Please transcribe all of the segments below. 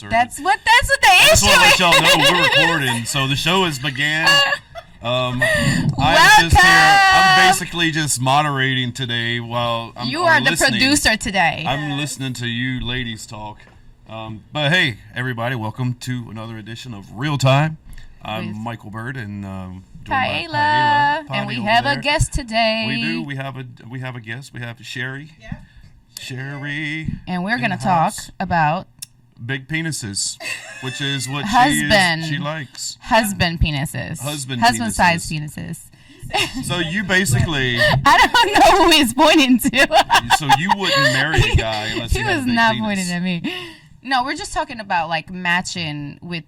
That's what the I just issue want to let is. y'all know we're recording. So the show has began. I'm Welcome. just here. I'm basically just moderating today while I'm You are the listening. producer today. I'm listening to you ladies talk. But hey, everybody, welcome to another edition of Real Time. I'm Michael Bird and Paella, and we have a guest today. We do. We have a guest. We have Sheri. Yeah. Sheri. And we're gonna talk about big penises, which is what she likes. Husband penises. Husband-sized penises. So you basically... I don't know who he's pointing to. So you wouldn't marry a guy unless he was not pointing at me. No, we're just talking about like matching with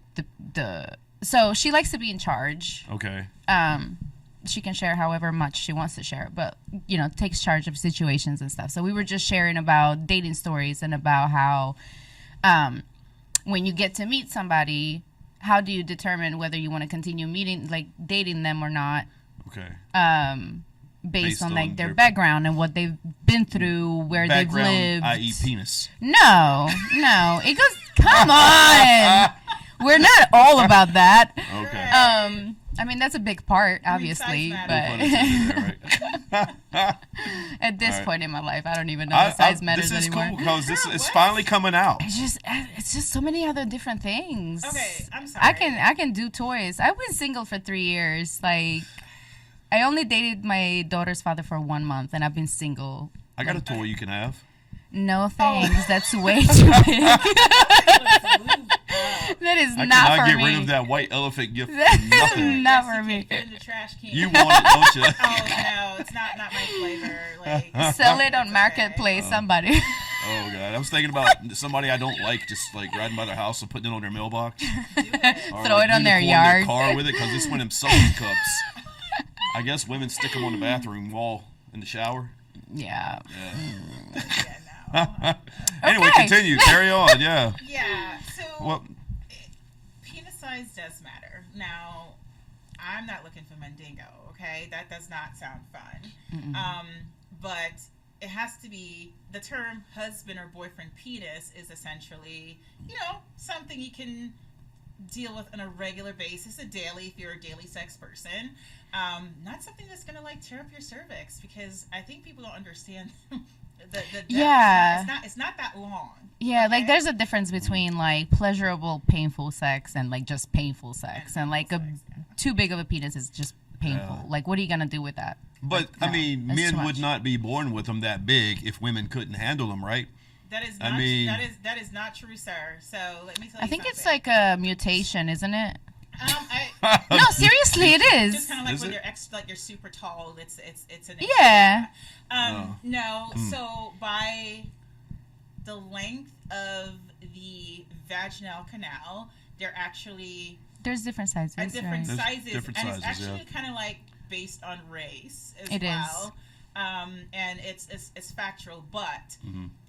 the. So she likes to be in charge. Okay. She can share however much she wants to share, but takes charge of situations and stuff. So we were just sharing about dating stories and about how when you get to meet somebody, how do you determine whether you want to continue dating them or not? Okay. Based on like their background and what they've been through, where they've lived. I.e. penis. No. It goes, come on. We're not all about that. Okay. I mean, that's a big part, obviously, but at this point in my life, I don't even know if size matters anymore. This is cool because it's finally coming out. It's just so many other different things. Okay, I'm sorry. I can do toys. I've been single for 3 years. Like, I only dated my daughter's father for 1 month, and I've been single. I got a toy you can have. No thanks. That's way too big. That is not for me. I cannot get rid of that white elephant gift. That's not for me. In the trash can. You want it, don't you? Oh no, it's not my flavor. Like sell it on Marketplace, somebody. Oh god, I was thinking about somebody I don't like, just like riding by their house and putting it on their mailbox. Throw it on their yard. Their car with it because it's one of them suction cups. I guess women stick them on the bathroom wall in the shower. Yeah. Anyway, Okay. continue. Carry on. Yeah. Yeah. So penis size does matter. Now, I'm not looking for Mandingo. Okay, that does not sound fun. But it has to be the term husband or boyfriend penis is essentially something you can deal with on a regular basis, if you're a daily sex person. Not something that's gonna like tear up your cervix, because I think people don't understand. It's not that long. Yeah, like there's a difference between like pleasurable, painful sex and like just painful sex, and like too big of a penis is just painful. Yeah. Like, what are you gonna do with that? But like, I mean, men would not be born with them that big if women couldn't handle them, right? That is not true, sir. So let me tell you. I think something. it's like a mutation, isn't it? No, seriously, it is. Just kind of like when you're super tall. It's an yeah. No. So by the length of the vaginal canal, there's different sizes. Different right? sizes, different and sizes, it's actually kind of like based on race as It well. And it's factual, but.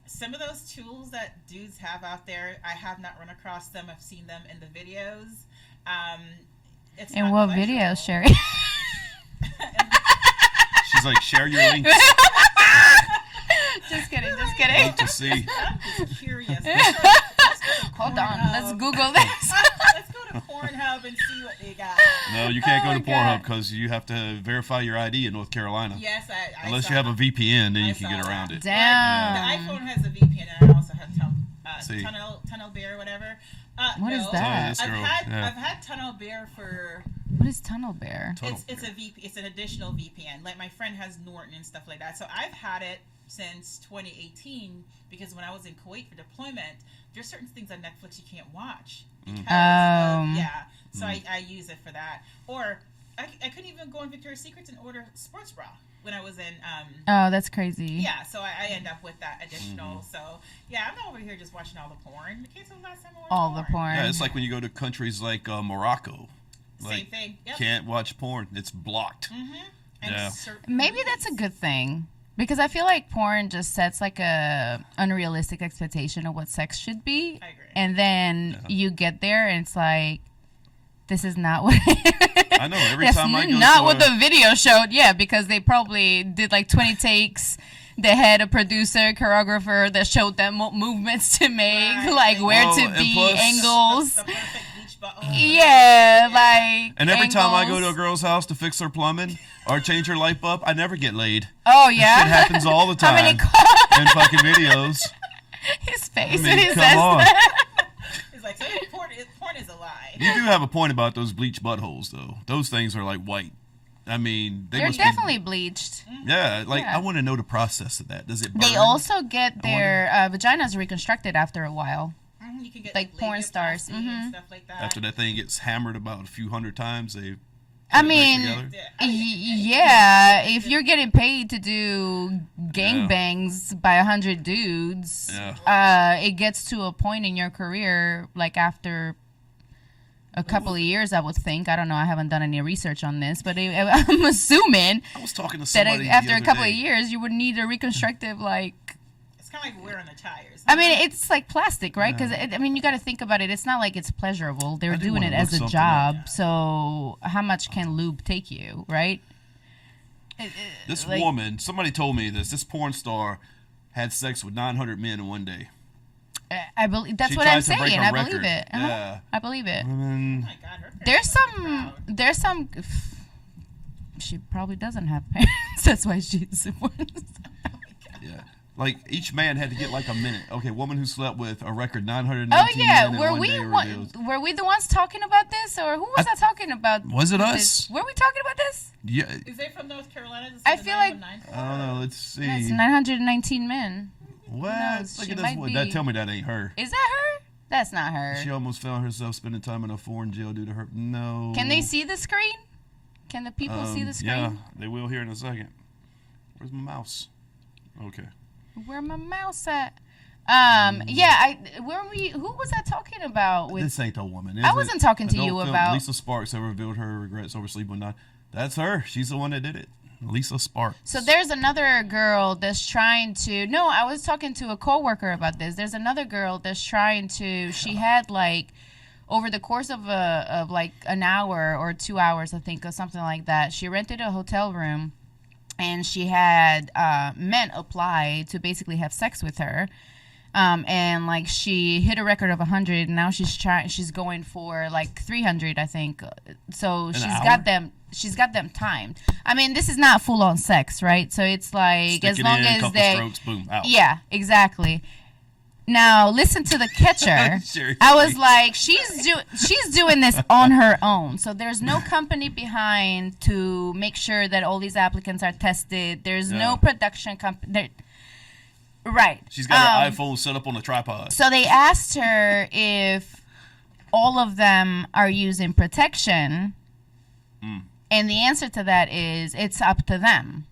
Some of those tools that dudes have out there, I have not run across them. I've seen them in the videos. In what video, Sheri? She's like, share your links. Just kidding. Love to see. I'm just curious. Hold on, let's Google this. Let's go to Pornhub and see what they got. No, you can't Oh go to my Pornhub God. because you have to verify your ID in North Carolina. Yes, I Unless saw you have a that. VPN, then I you can saw get that. around it. Damn. The iPhone has a VPN, and I also have See. Tunnel Bear or whatever. What is that? Oh, this girl. I've had Tunnel Bear for. What is Tunnel Bear? It's a VP. It's an additional VPN. Like my friend has Norton and stuff like that. So I've had it since 2018 because when I was in Kuwait for deployment, there's certain things on Netflix you can't watch because So I use it for that. Or I couldn't even go in Victoria's Secrets and order sports bra when I was in. Oh, that's crazy. Yeah, so I end up with that additional. So yeah, I'm not over here just watching all the porn. The kids have last time I watched All the porn. Yeah, it's like when you go to countries like Morocco. Same thing. Yep. Can't watch porn. It's blocked. And Yeah. certain Maybe that's a good thing. Because I feel like porn just sets like a unrealistic expectation of what sex should be. I agree. And then you get there and it's like, this is not what I know. Every that's time I go not to what the video showed. Yeah, because they probably did like 20 takes. They had a producer, choreographer that showed them what movements to make, Right. like where Well, to and be, plus- angles. The perfect beach ball. Yeah, like. And every time I go to a angles. girl's house to fix her plumbing or change her light bulb, I never get laid. Oh, yeah. Shit happens all the How many time in fucking videos. His face I when he mean, says come on. that. It's like, so porn is a lie. You do have a point about those bleach buttholes, though. Those things are like white. I mean, they They're must definitely bleached. be. Yeah, like Yeah. I want to know the process of that. Does it burn? They also get their vaginas reconstructed after a while. You can get Like porn stars. and stuff like that. After that thing gets hammered about a few hundred times, they. I put it back mean, together? yeah, if you're getting paid to do gangbangs by 100 dudes, it gets to a point in your career, like after a couple of years, I would think. I don't know. I haven't done any research on this, but I'm assuming I was talking to that somebody after the a other couple day. of years, you would need a reconstructive, like. It's kind of like wearing the tires. I mean, it's like plastic, right? Because I mean, you got to think about it. It's not like it's pleasurable. They're I do doing wanna it as look a something job. up. So how much can lube take you, right? This Like- woman, somebody told me this. This porn star had sex with 900 men in one day. I believe that's She what tried I'm to break saying. a I believe record. it. Uh-huh. Yeah. I believe it. I mean, Oh my God, her There's parents must be proud. there's some. She probably doesn't have parents. That's why she's. yeah. Like each man had to get like a minute. Okay, woman who slept with a record 919 Oh yeah, men in were one we day revealed. were we the ones talking about this, or who was I talking about? Was it this? us? Were we talking about this? Yeah. Is they from North Carolina? This is I the feel like- 919? I don't know. Let's see. It's 919 men. What? knows? Look She at this might one. be- That tell me that ain't her. Is that her? That's not her. She almost found herself spending time in a foreign jail due to her. No. Can they see the screen? Can the people see the screen? Yeah, they will here in a second. Where's my mouse? Okay. Where my mouse at? Who was I talking about with? This ain't the woman. I is wasn't it? talking to Adult you film, about- Lisa Sparks have revealed her regrets over sleeping with nine. That's her. She's the one that did it. Lisa Sparks. So there's another girl that's trying to. No, I was talking to a coworker about this. There's another girl that's trying to. She had like, over the course of like an hour or 2 hours, I think, or something like that. She rented a hotel room, and she had men apply to basically have sex with her. And like she hit a record of 100, and now she's going for like 300, I think. So she's hour? got them timed. I mean, this is not full on sex, right? So it's like Stick as it long in, as couple they, strokes, boom, out. yeah, exactly. Now listen to the catcher. Seriously. I was like, she's doing this on her own. So there's no company behind to make sure that all these applicants are tested. There's Yeah. no production company. Right. She's got her iPhone set up on a tripod. So they asked her if all of them are using protection. And the answer to that is it's up to them.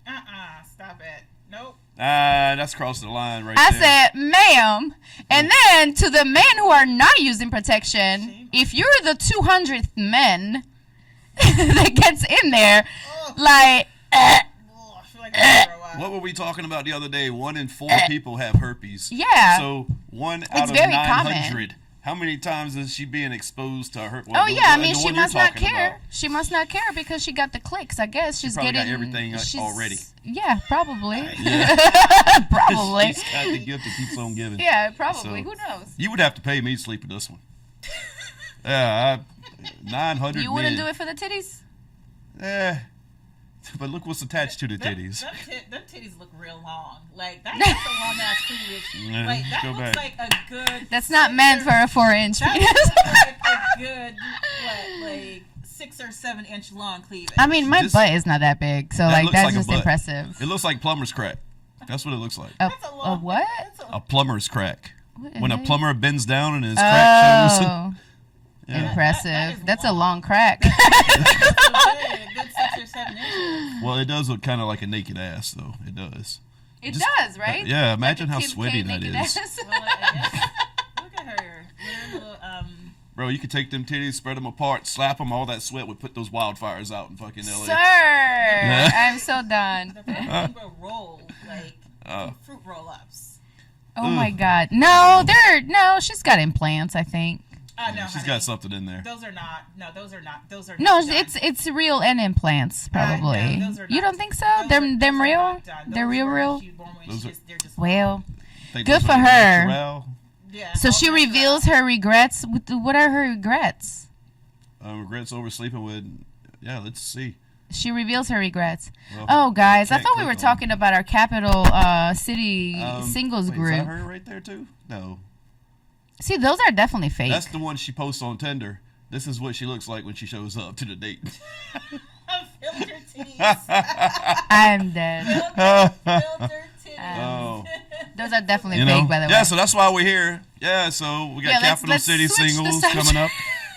Stop it. Nope. That's crossed the line right I there. said, ma'am. And then to the men who are not using protection, if you're the 200th man that gets in there, like, I feel like I'm gonna throw up. What were we talking about the other day? 1 in 4 people have herpes. Yeah. So 1 out It's of very 900. common. How many times is she being exposed to her? oh yeah, I mean, she must not care. She must not care because she got the clicks. I guess she's probably got getting everything she's- already. Yeah, probably. Yeah. Probably. She's got the gift that keeps on giving. Yeah, probably. So- Who knows? You would have to pay me to sleep with this one. Yeah, 900 You wouldn't men. do it for the titties? But look what's attached to the titties. Them titties look real long. Like that's a long ass cleavage. Yeah, Like that go looks back. like a good. That's not meant for a 4-inch That penis. looks like a good, like 6 or 7 inch long cleavage. I mean, my Just- butt is not that big, so That like looks that's like a just butt. impressive. It looks like plumber's crack. That's what it looks like. A That's a long. what? That's a, A plumber's crack. What the When a heck? plumber bends down and his crack shows. Oh, Yeah. impressive. That is That's a long. long crack. good, a good 6 or 7 inches. Well, it does look kind of like a naked ass, though. It does. It Just- does, right? Yeah, imagine how Kim sweaty K that naked is. ass. Well, I guess. Look at her. With her little, Bro, you could take them titties, spread them apart, slap them, all that sweat would put those wildfires out in fucking LA. Sir, I'm so done. the will roll. like fruit roll-ups. Oh my God! No, she's got implants. I think. No, she's got something in there. Those are not. No, those are not. Those are no. Not done. It's real and implants probably. No, those are not, you don't think so? Those They're are real. not done. They're Those real. They're just Well, Think good those for are her. natural. yeah. So she reveals her regrets. What are her regrets? Regrets over sleeping with. Yeah, let's see. She reveals her regrets. Well, Oh, guys, I can't thought we click were on talking about our capital city singles wait, group. Is that her right there too? No. See, those are definitely fake. That's the one she posts on Tinder. This is what she looks like when she shows up to the date. Filter titties. I'm dead. Filter titties. Oh. Those are definitely You know? fake, by the way. Yeah, so that's why we're here. Yeah, so we got Yeah, Capital let's City switch the Singles subject. coming up.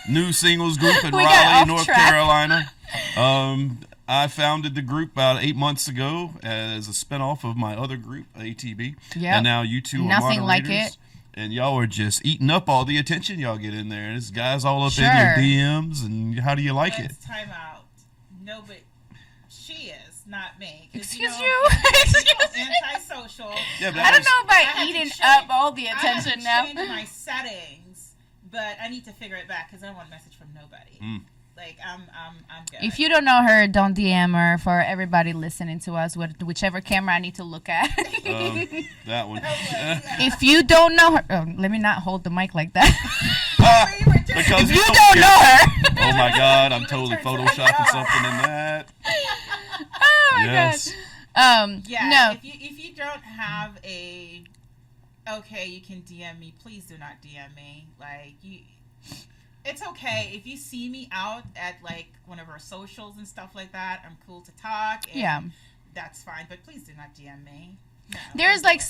New singles group in We got Raleigh, off North track. Carolina. I founded the group about 8 months ago as a spinoff of my other group, ATB. Yep. And now you two are Nothing like moderators. it. And y'all are just eating up all the attention y'all get in there. This guy's all up in Sure. your DMs, and how do you like it? Let's time out. No, but she is, not me. 'Cause, Excuse you. you? Excuse me? Antisocial. Yeah, but I don't know I about had to eating change- up all the I had attention to now. change my settings, but I need to figure it back because I don't want a message from nobody. Like I'm good. If you don't know her, don't DM her. For everybody listening to us, whichever camera I need to look at. That one. If you don't know her, let me not hold the mic like that. Because If you don't know her, Oh my God, I'm totally Turns it photoshopping off. something in that. oh my Yes. God. Yeah. No. If you don't have a okay, you can DM me. Please do not DM me. Like you. It's okay if you see me out at like one of our socials and stuff like that. I'm cool to talk. And Yeah. That's fine, but please do not DM me. No. There's like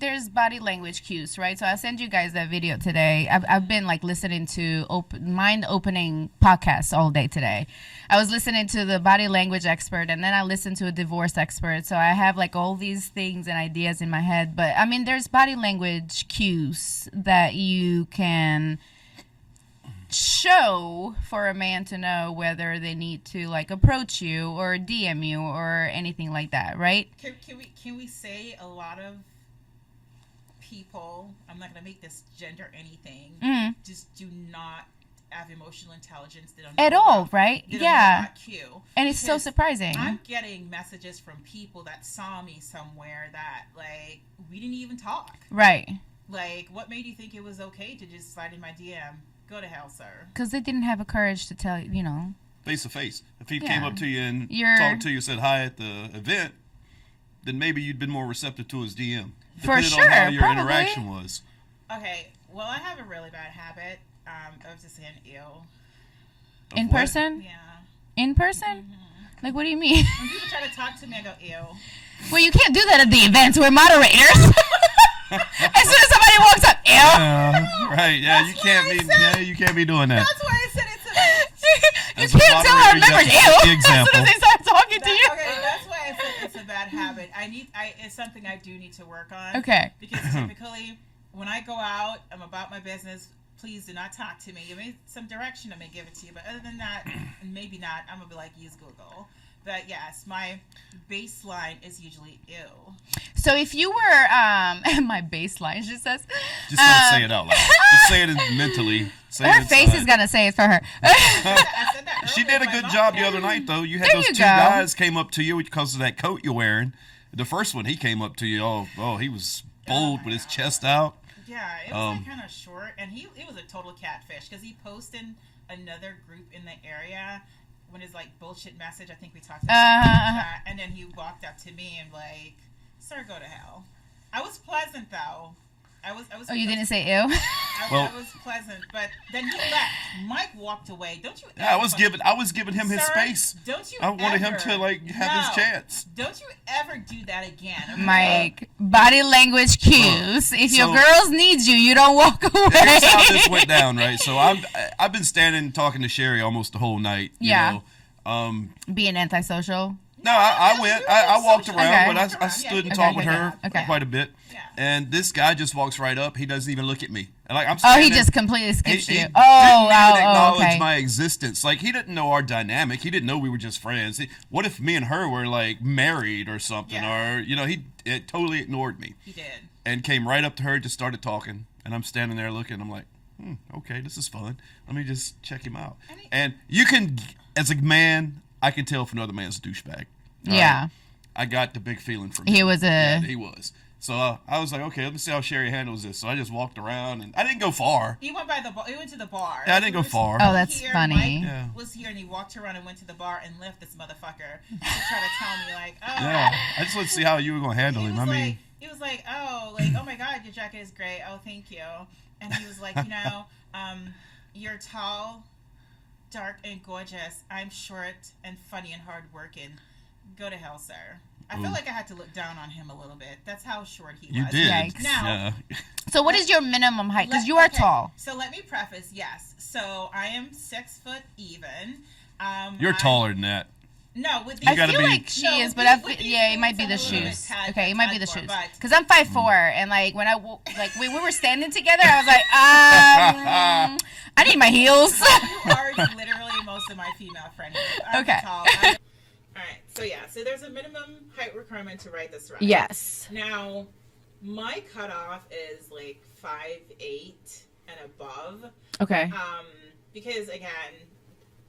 there's body language cues, right? So I sent you guys that video today. I've been like listening to mind opening podcasts all day today. I was listening to the body language expert, and then I listened to a divorce expert. So I have like all these things and ideas in my head. But I mean, there's body language cues that you can show for a man to know whether they need to like approach you or DM you or anything like that, right? Can we say a lot of people, I'm not gonna make this gender anything, just do not have emotional intelligence. They don't know At all, about, right? they don't know Yeah. about Q. And it's so Because surprising. I'm getting messages from people that saw me somewhere that like we didn't even talk. Right. Like, what made you think it was okay to just slide in my DM? Go to hell, sir. Because they didn't have the courage to tell you, know. Face to face. If he Yeah. came up to you and You're- talked to you, said hi at the event, then maybe you'd been more receptive to his DM. For Depending sure, on how your probably. interaction was. Okay, well, I have a really bad habit of just saying ew. Of In what? person? Yeah. In person? Like, what do you mean? When people try to talk to me, I go, ew. Well, you can't do that at the events. We're moderators. As soon as somebody walks up, ew. Right, yeah, you That's can't why I be said- you can't be doing that. That's why I said it's a... You As a can't tell our moderator, you have members, to ew. set the As soon example. as they start talking to you. Okay, that's why I said it's a bad habit. It's something I do need to work on. Okay. Because typically, when I go out, I'm about my business. Please do not talk to me. Give me some direction. I may give it to you, but other than that, maybe not. I'm gonna be like, use Google. But yes, my baseline is usually ew. So if you were, my baseline, she says. Just don't say it out loud. Just say it mentally. Say Her it face inside. is going to say it for her. I said that She earlier, did a my good mom- job the other night, though. You had There those you two go. guys came up to you because of that coat you're wearing. The first one, he came up to you. Oh, he was bold with his chest out. Yeah, it was like kind of short, and it was a total catfish because he posted another group in the area when his like bullshit message. I think we talked about that, and then he walked up to me and like, "Sir, go to hell." I was pleasant though. I was. Oh, you didn't say ew? I was pleasant, but then he left. Mike walked away. Don't you? Yeah, I was ever- giving him his Sir, space. Don't you? I wanted him ever- to like have his No. chance. Don't you ever do that again? Okay? Mike, body language cues. If your so- girls need you, you don't walk away. Here's how this went down, right? So I've been standing talking to Sheri almost the whole night. You Yeah. know? Being antisocial. No, I went. I walked around, Okay. but I stood and talked with her okay. quite a bit. Yeah. And this guy just walks right up. He doesn't even look at me. And like I'm Oh, standing, he just completely skips he you. didn't Oh, even acknowledge okay. my existence. Like he didn't know our dynamic. He didn't know we were just friends. What if me and her were like married or something? Yeah. Or he totally ignored me. He did. And came right up to her, just started talking. And I'm standing there looking. I'm like, okay, this is fun. Let me just check him out. And you can, as a man, I can tell if another man's a douchebag. Yeah. I got the big feeling from him. He was he was. So I was like, okay, let me see how Sheri handles this. So I just walked around, and I didn't go far. He went by the bar. He went to the bar. Yeah, I didn't go far. Oh, that's funny. Mike was here, and he walked around and went to the bar and left this motherfucker to try to tell me, like, oh. Yeah, I just wanted to see how you were going to handle him. I mean. He was like, oh my God, your jacket is great. Oh, thank you. And he was like, you're tall, dark, and gorgeous. I'm short and funny and hardworking. Go to hell, sir. I feel like I had to look down on him a little bit. That's how short he was. You did. Yikes. Now, So what is your minimum height? Because you are tall. So let me preface, yes. So I am 6 foot even. You're taller than that. No, with I these, feel like she is, but it might be the shoes. Okay, it might be the shoes. Because I'm 5'4", and like when we were standing together, I was like, I need my heels. You are literally most of my female friends. Okay. Tall. All right. So yeah. So there's a minimum height requirement to ride this ride. Yes. Now, my cutoff is like 5'8" and above. Okay. Because again,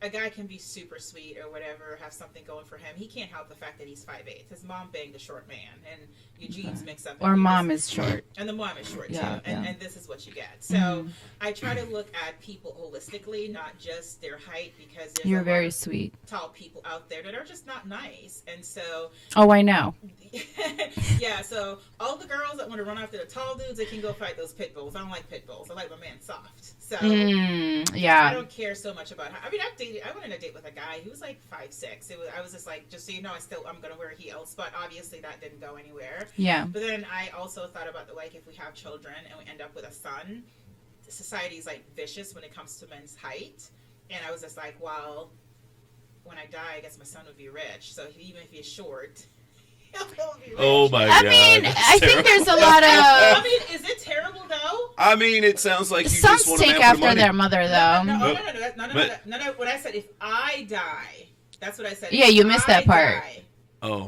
a guy can be super sweet or whatever, have something going for him. He can't help the fact that he's 5'8". His mom banged a short man, and your genes mix up. Or mom is short. And the mom is short, too. Yeah. And this is what you get. So I try to look at people holistically, not just their height, because there's You're a very lot of sweet. tall people out there that are just not nice. And so... Oh, I know. Yeah, so all the girls that want to run after the tall dudes, they can go fight those pit bulls. I don't like pit bulls. I like my man soft. So yeah. I don't care so much about how. I mean, I went on a date with a guy. He was like 5'6". I was just like, just so you know, I'm gonna wear heels. But obviously that didn't go anywhere. Yeah. But then I also thought about if we have children and we end up with a son, society's like vicious when it comes to men's height. And I was just like, well, when I die, I guess my son would be rich. So even if he's short. Oh my God! I mean, I think there's a lot of. I mean, is it terrible though? I mean, it sounds like you Some just want to take man for the after money. their mother, though. No. What I said, if I die, that's what I said. Yeah, you missed that part.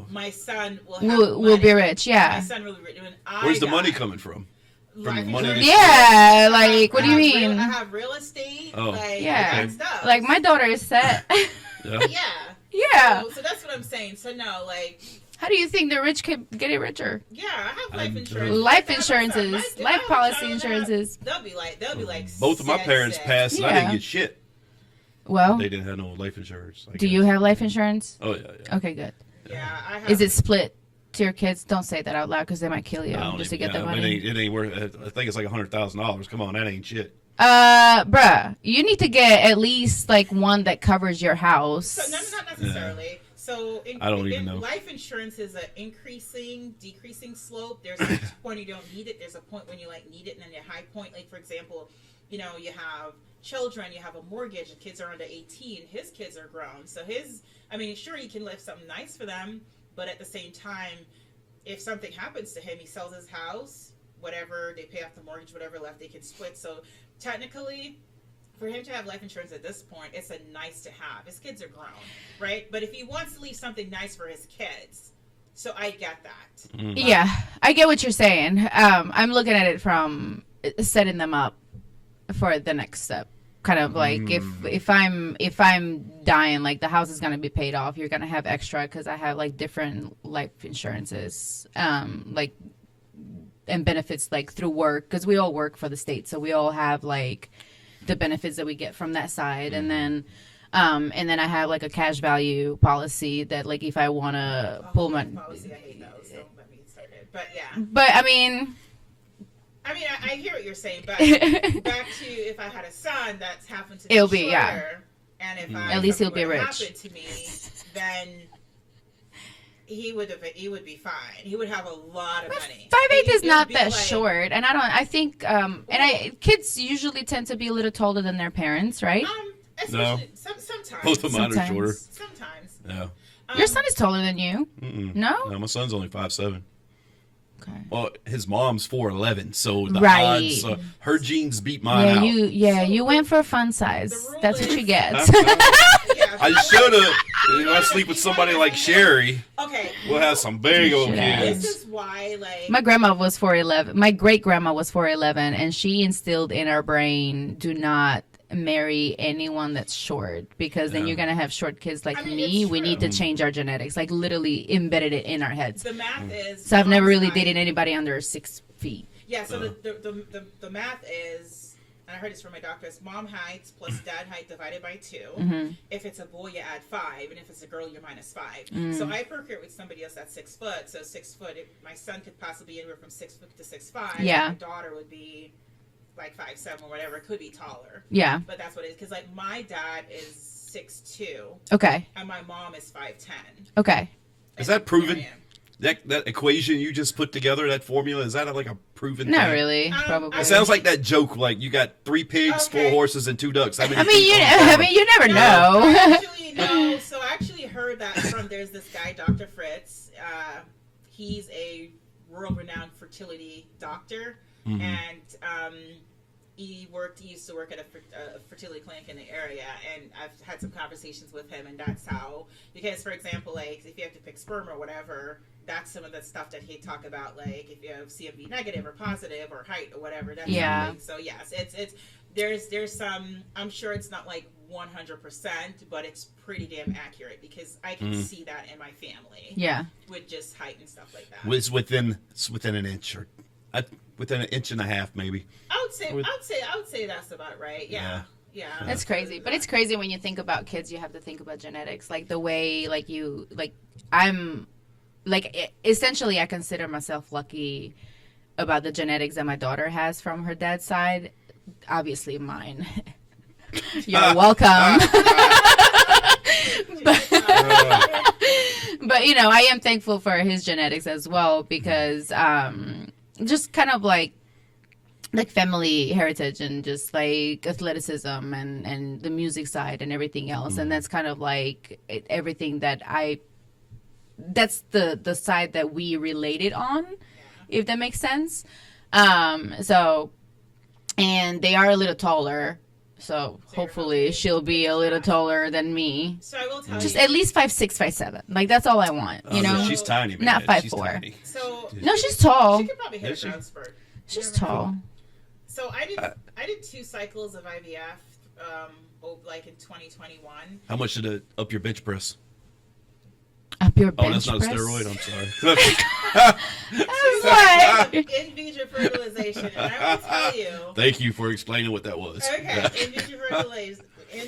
My son will be rich. Yeah. My son will be rich. Where's the money coming from? From the money. Yeah, like what do you mean? I have real estate. Oh, yeah. Stuff. Like my daughter is set. Yeah. Yeah. So that's what I'm saying. So no, like. How do you think the rich can get it richer? Yeah, I have life insurance. Life insurances, life policy insurances. They'll be like. Both of my parents passed, and I didn't get shit. Well, they didn't have no life insurance. Do you have life insurance? Oh yeah. Okay, good. Yeah, I have. Is it split to your kids? Don't say that out loud because they might kill you just to get the money. It ain't worth. I think it's like $100,000. Come on, that ain't shit. Bruh, you need to get at least like one that covers your house. So, no, not necessarily. Yeah. So I don't even know. Life insurance is an decreasing slope. There's a point you don't need it. There's a point when you need it, and then a high point. Like for example, you have children, you have a mortgage, the kids are under 18. His kids are grown, so sure, you can live something nice for them, but at the same time, if something happens to him, he sells his house, whatever, they pay off the mortgage, whatever left, they can split. So technically, for him to have life insurance at this point, it's a nice to have. His kids are grown, right? But if he wants to leave something nice for his kids, so I get that. Mm-hmm. Yeah, I get what you're saying. I'm looking at it from setting them up for the next step. Kind of like if I'm dying, like the house is gonna be paid off, you're gonna have extra because I have like different life insurances, and benefits like through work because we all work for the state, so we all have like the benefits that we get from that side, and then I have like a cash value policy that like if I want to pull my policy, I hate those. Don't let me get started. But yeah. But I mean, I hear what you're saying, but back to if I had a son that's happened to be it'll be shorter, and if at least he'll be rich. Happened to me, then he would be fine. He would have a lot of money. 5'8" is not that short, and I think kids usually tend to be a little taller than their parents, right? Sometimes. Both of mine are shorter. Sometimes. Yeah. Your son is taller than you. No? No, my son's only 5'7". Okay. Well, his mom's 4'11", so the Right. odds, her genes beat mine out. You went for a fun size. That's what you get. Yeah, I should have. If I sleep with somebody like Sheri, okay. we'll have some big old Should have. kids. This is why, like, My grandma was 4'11". My great grandma was 4'11", and she instilled in our brain, do not marry anyone that's short, because then you're gonna have short kids like me. it's We true. need to change our genetics, like literally embedded it in our heads. the math is. So I've never mom's really height- dated anybody under 6 feet. Yeah, so the math is, and I heard this from my doctor, it's mom height plus dad height divided by 2. Mm-hmm. If it's a boy, you add 5, and if it's a girl, you're minus 5. Mm. So I procreate with somebody else that's 6 foot. So 6 foot, my son could possibly be anywhere from 6 foot to 6'5". Yeah. My daughter would be like 5'7" or whatever. It could be taller, Yeah. but that's what it is. Because like my dad is 6'2", Okay. and my mom is 5'10". Okay. Is that proven? That equation you just put together, that formula, is that like a proven Not thing? really. Probably. It sounds like that joke, like you got 3 pigs, Okay. 4 horses, and 2 ducks. How many I mean, feet you. on the farm? I mean, you never No, know. actually, no. So I actually heard that from, there's this guy, Dr. Fritz. He's a world-renowned fertility doctor, and he used to work at a fertility clinic in the area, and I've had some conversations with him, and that's how, because for example, like if you have to pick sperm or whatever, that's some of the stuff that he'd talk about, like if you have CMV negative or positive or height or whatever. That's Yeah. something. So yes, it's there's some, I'm sure it's not like 100%, but it's pretty damn accurate because I can see that in my family. Yeah. With just height and stuff like that. It's within an inch or within an inch and a half, maybe. I would say that's about right. Yeah. Yeah. That's crazy. But it's crazy when you think about kids, you have to think about genetics. Like the way, I'm, essentially I consider myself lucky about the genetics that my daughter has from her dad's side. Obviously mine. You're welcome. But, I am thankful for his genetics as well because just kind of like family heritage and just like athleticism and the music side and everything else. And that's kind of like everything that's the side that we related on, if that makes sense. And they are a little taller. So hopefully she'll be a little taller than me. So I will tell Just you. at least 5'6", 5'7". Like that's all I want. No, she's tiny, man. Not She's 5'4". tiny. So No, she's tall. she could probably hit Is a she? growth spurt. She's You never know. tall. So I did 2 cycles of IVF, like in 2021. How much did it up your bench press? Up your Oh, bench that's not press. a steroid. I'm sorry. What? In vitro fertilization, and I will tell you. Thank you for explaining what that was. Okay, in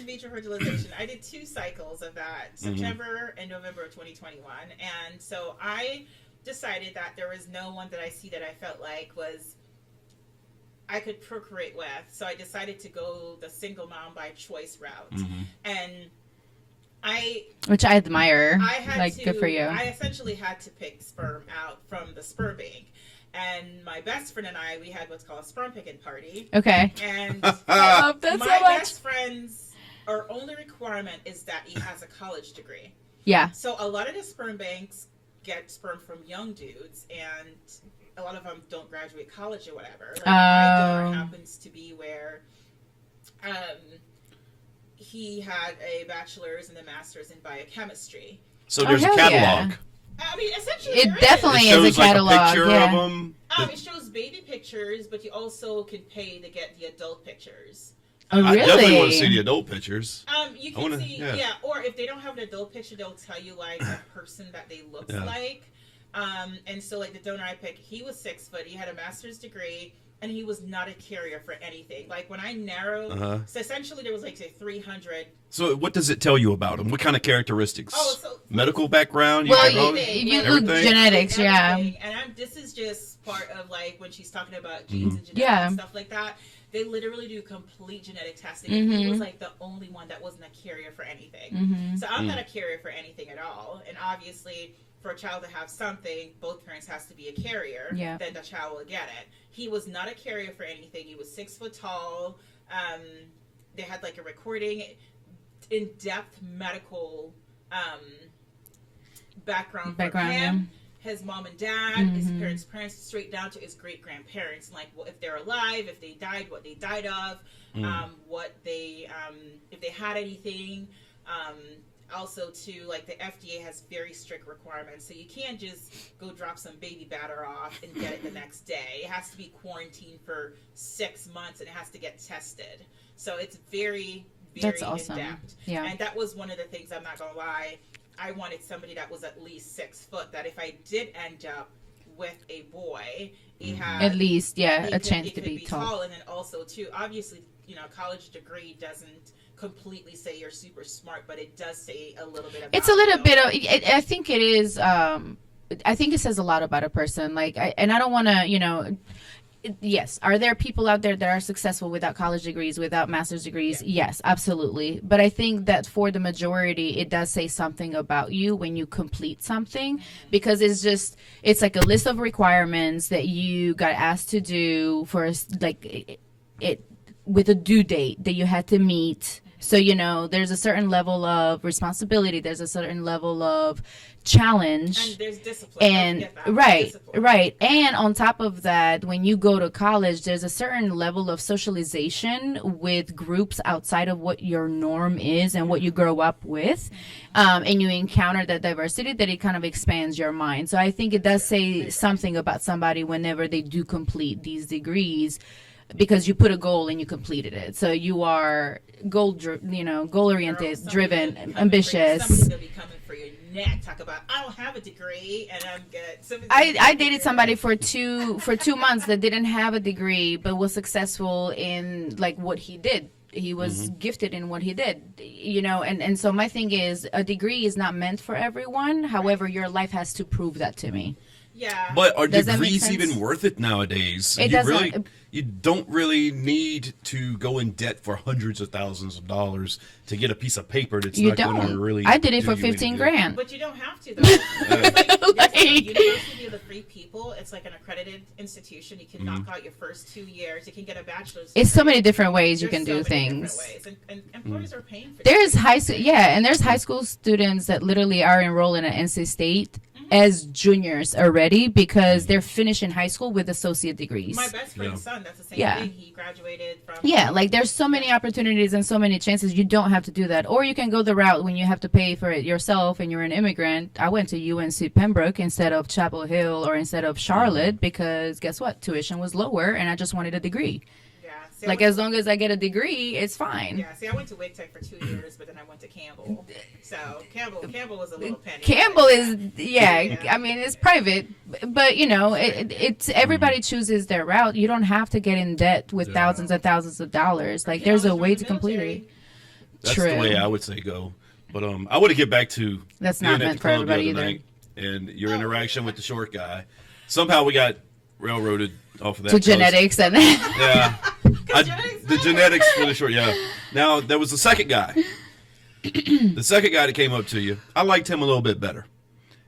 vitro fertilization. I did 2 cycles of that, September and November of 2021, and so I decided that there was no one that I see that I felt like I could procreate with. So I decided to go the single mom by choice route, and Which I admire. I had to, good for you. I essentially had to pick sperm out from the sperm bank. And my best friend and we had what's called a sperm picking party. Okay. And I love that my so much. best friend's only requirement is that he has a college degree. Yeah. So a lot of the sperm banks get sperm from young dudes, and a lot of them don't graduate college or whatever. Like my donor happens to be where he had a bachelor's and a master's in biochemistry. So there's a hell catalog. yeah. I mean, essentially, It there definitely It is a shows like catalog. a picture Yeah. of them. It shows baby pictures, but you also can pay to get the adult pictures. Oh, I definitely want to really? see the adult pictures. You I can wanna- see, yeah. or if they don't have an adult picture, they'll tell you like the person that they look Yeah. like. And so like the donor I picked, he was 6 foot, he had a master's degree, and he was not a carrier for anything. Like when I narrowed, so essentially there was like say 300. So what does it tell you about him? What kind of characteristics? Oh, so- Medical background? Well, can vote? you Everything? genetics, yeah. Everything. And this is just part of like when she's talking about genes and genetics Yeah. and stuff like that. They literally do complete genetic testing. And he was like the only one that wasn't a carrier for anything. So I'm not a carrier for anything at all. And obviously, for a child to have something, both parents has to be a carrier. Yeah. Then the child will get it. He was not a carrier for anything. He was 6 foot tall. They had like a recording, in-depth medical background from Background, him, his mom and dad, his parents, straight down to his great grandparents. Like, well, if they're alive, if they died, what they died of, what they if they had anything. Also, too, like the FDA has very strict requirements, so you can't just go drop some baby batter off and get it the next day. It has to be quarantined for 6 months, and it has to get tested. So it's very, very That's awesome. in-depth. Yeah. And that was one of the things, I'm not going to lie, I wanted somebody that was at least 6 foot, that if I did end up with a boy, he had... At least, yeah, a chance he to could be tall. And then also, too, obviously, you know, a college degree doesn't completely say you're super smart, but it does say a little bit about It's a little you. bit of, I think it is, I think it says a lot about a person. Like, and I don't want to, you know, yes. Are there people out there that are successful without college degrees, without master's degrees? Yeah. Yes, absolutely. But I think that for the majority, it does say something about you when you complete something, because it's like a list of requirements that you got asked to do for, like, it with a due date that you had to meet. So, you know, there's a certain level of responsibility. There's a certain level of challenge. And there's discipline. And Right. Right. And on top of that, when you go to college, there's a certain level of socialization with groups outside of what your norm is and what you grow up with. And you encounter that diversity, that it kind of expands your mind. So I think it does say something about somebody whenever they do complete these degrees, because you put a goal and you completed it. So you are goal oriented, driven, ambitious. Somebody's gonna be coming for your neck. Talk about, I don't have a degree and I'm good. I dated somebody for two months that didn't have a degree but was successful in like what he did. He was gifted in what he did, you know, and so my thing is, a degree is not meant for everyone. However, your life has to prove that to me. Yeah. But are Does that make degrees sense? even worth it nowadays? It doesn't. You don't really need to go in debt for hundreds of thousands of dollars to get a piece of paper that's You not going to don't. really. I did it do for you any 15 15 good. grand. But you don't have to, though. It's like University of the Free People. It's like an accredited institution. You can knock out your first 2 years. You can get a bachelor's degree. It's so many different ways you There's can so do many different things. ways. And employers are paying for There's this. high school, and there's high school students that literally are enrolled in an NC State as juniors already because they're finishing high school with associate degrees. My best friend's son, that's the same Yeah. thing. He graduated from... Yeah, like there's so many opportunities and so many chances. You don't have to do that. Or you can go the route when you have to pay for it yourself and you're an immigrant. I went to UNC Pembroke instead of Chapel Hill or instead of Charlotte because guess what? Tuition was lower and I just wanted a degree. Yeah. See, Like as long as I get a degree, it's fine. Yeah, see, I went to Wake Tech for 2 years, but then I went to Campbell. So Campbell was a little penny. Campbell is Yeah. I mean it's private, but you know it's everybody chooses their route. You don't have to get in debt with thousands and thousands of dollars. Like there's a way to complete it. That's True. the way I would say go. But I want to get back to That's being not at meant the for club the everybody other either. night and your interaction with the short guy. Somehow we got railroaded off of that. To coast. genetics and Yeah. genetics The genetics for the short, yeah. Now, there was the second guy. The second guy that came up to you, I liked him a little bit better.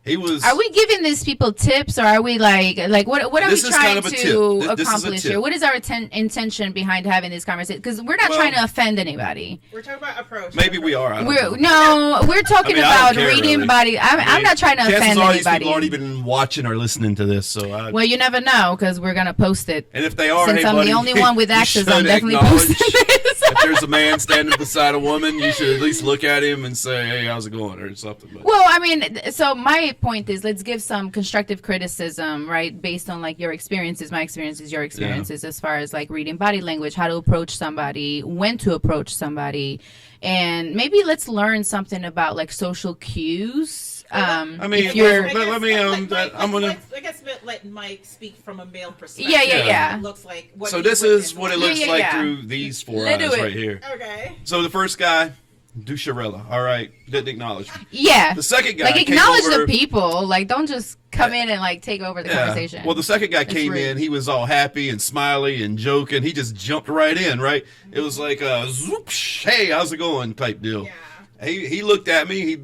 He was... Are we giving these people tips, or are we like what are we This is trying kind of a to tip. This is a accomplish tip. here? What is our intention behind having this conversation? Because we're not Well, trying to offend anybody. We're talking about approach. Maybe we are. I don't know. We're talking I mean, I don't about care, reading really. body. I'm not trying to Chances offend are these anybody. people aren't even watching or listening to this. So Well, you never know because we're gonna post it. and if they are, Since hey, I'm buddy, the only one with you access, should I'm definitely acknowledge posting this. If there's a man standing beside a woman, you should at least look at him and say, "Hey, how's it going?" or something. But, Well, I mean, so my point is, let's give some constructive criticism, right, based on like your experiences, my experiences, your experiences, as far as like reading body language, how to approach somebody, when to approach somebody, and maybe let's learn something about like social cues. I mean, if you're, but let me, I'm gonna. I guess let Mike speak from a male perspective. Yeah. It looks like. What So he this is witnessed. what it looks Yeah, like yeah. through these four Let's eyes do it. right here. Okay. So the first guy, Dusharella. All right, didn't acknowledge me. yeah, The second guy like came acknowledge over- the people, like don't just come in and like take over the conversation. Well, the second guy That's came rude. in. He was all happy and smiley and joking. He just jumped right in. Right. It was like a zoop, hey, how's it going type deal. Yeah. He looked at me.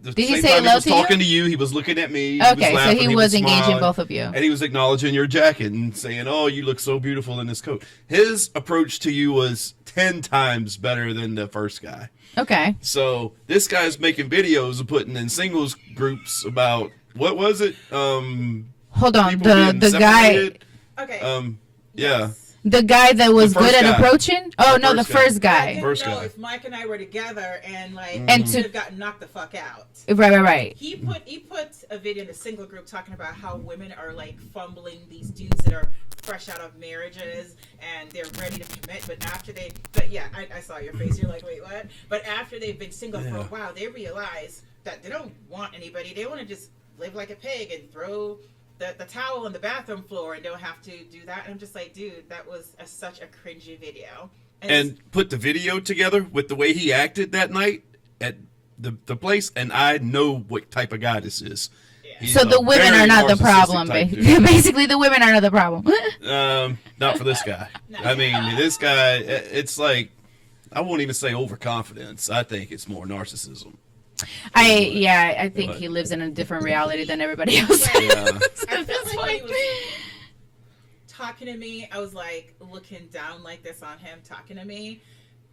Did he same say time hello he was to you? talking to you. He was looking at me. Okay, he was laughing, so he was engaging smiling, both of you. and he was acknowledging your jacket and saying, "Oh, you look so beautiful in this coat." His approach to you was 10 times better than the first guy. Okay. So this guy's making videos and putting in singles groups about what was it? Hold on. People being The guy. separated. Okay. Yeah. The guy that was The good first at guy. approaching? Oh, no, the first I guy. didn't First know guy. if Mike and I were together and like And he to- would have gotten knocked the fuck out. Right. He put a video in the single group talking about how women are like fumbling these dudes that are fresh out of marriages and they're ready to commit, but yeah, I saw your face. You're like, wait, what? But after they've been single for a while, they realize that they don't want anybody. They want to just live like a pig and throw the towel on the bathroom floor and don't have to do that. And I'm just like, dude, that was such a cringy video. And put the video together with the way he acted that night at the place, and I know what type of guy this is. He's So the a women very are not the narcissistic problem. type dude. Basically, the women are not the problem. Not for this guy. I mean, this guy, it's like, I won't even say overconfidence. I think it's more narcissism. I think But- he lives in a different reality than everybody else. Yeah. I felt like when he was talking to me, I was like looking down like this on him talking to me.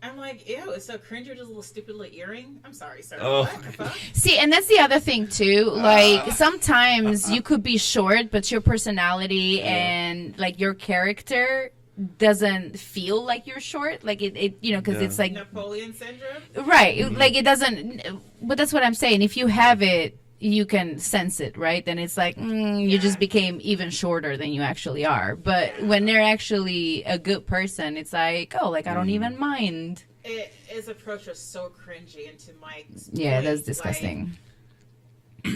I'm like, ew, it's so cringe with this little stupid little earring. I'm sorry, sir. Oh. What the fuck? See, and that's the other thing too. Like sometimes you could be short, but your personality and like your character doesn't feel like you're short. Like it you know, because it's like Napoleon syndrome? right, like it doesn't. But that's what I'm saying. If you have it, you can sense it, right? Then it's like you just became even shorter than you actually are. But when they're actually a good person, it's like, oh, like I don't even mind. His approach was so cringy, and to Mike's Yeah, point, that's disgusting. Like,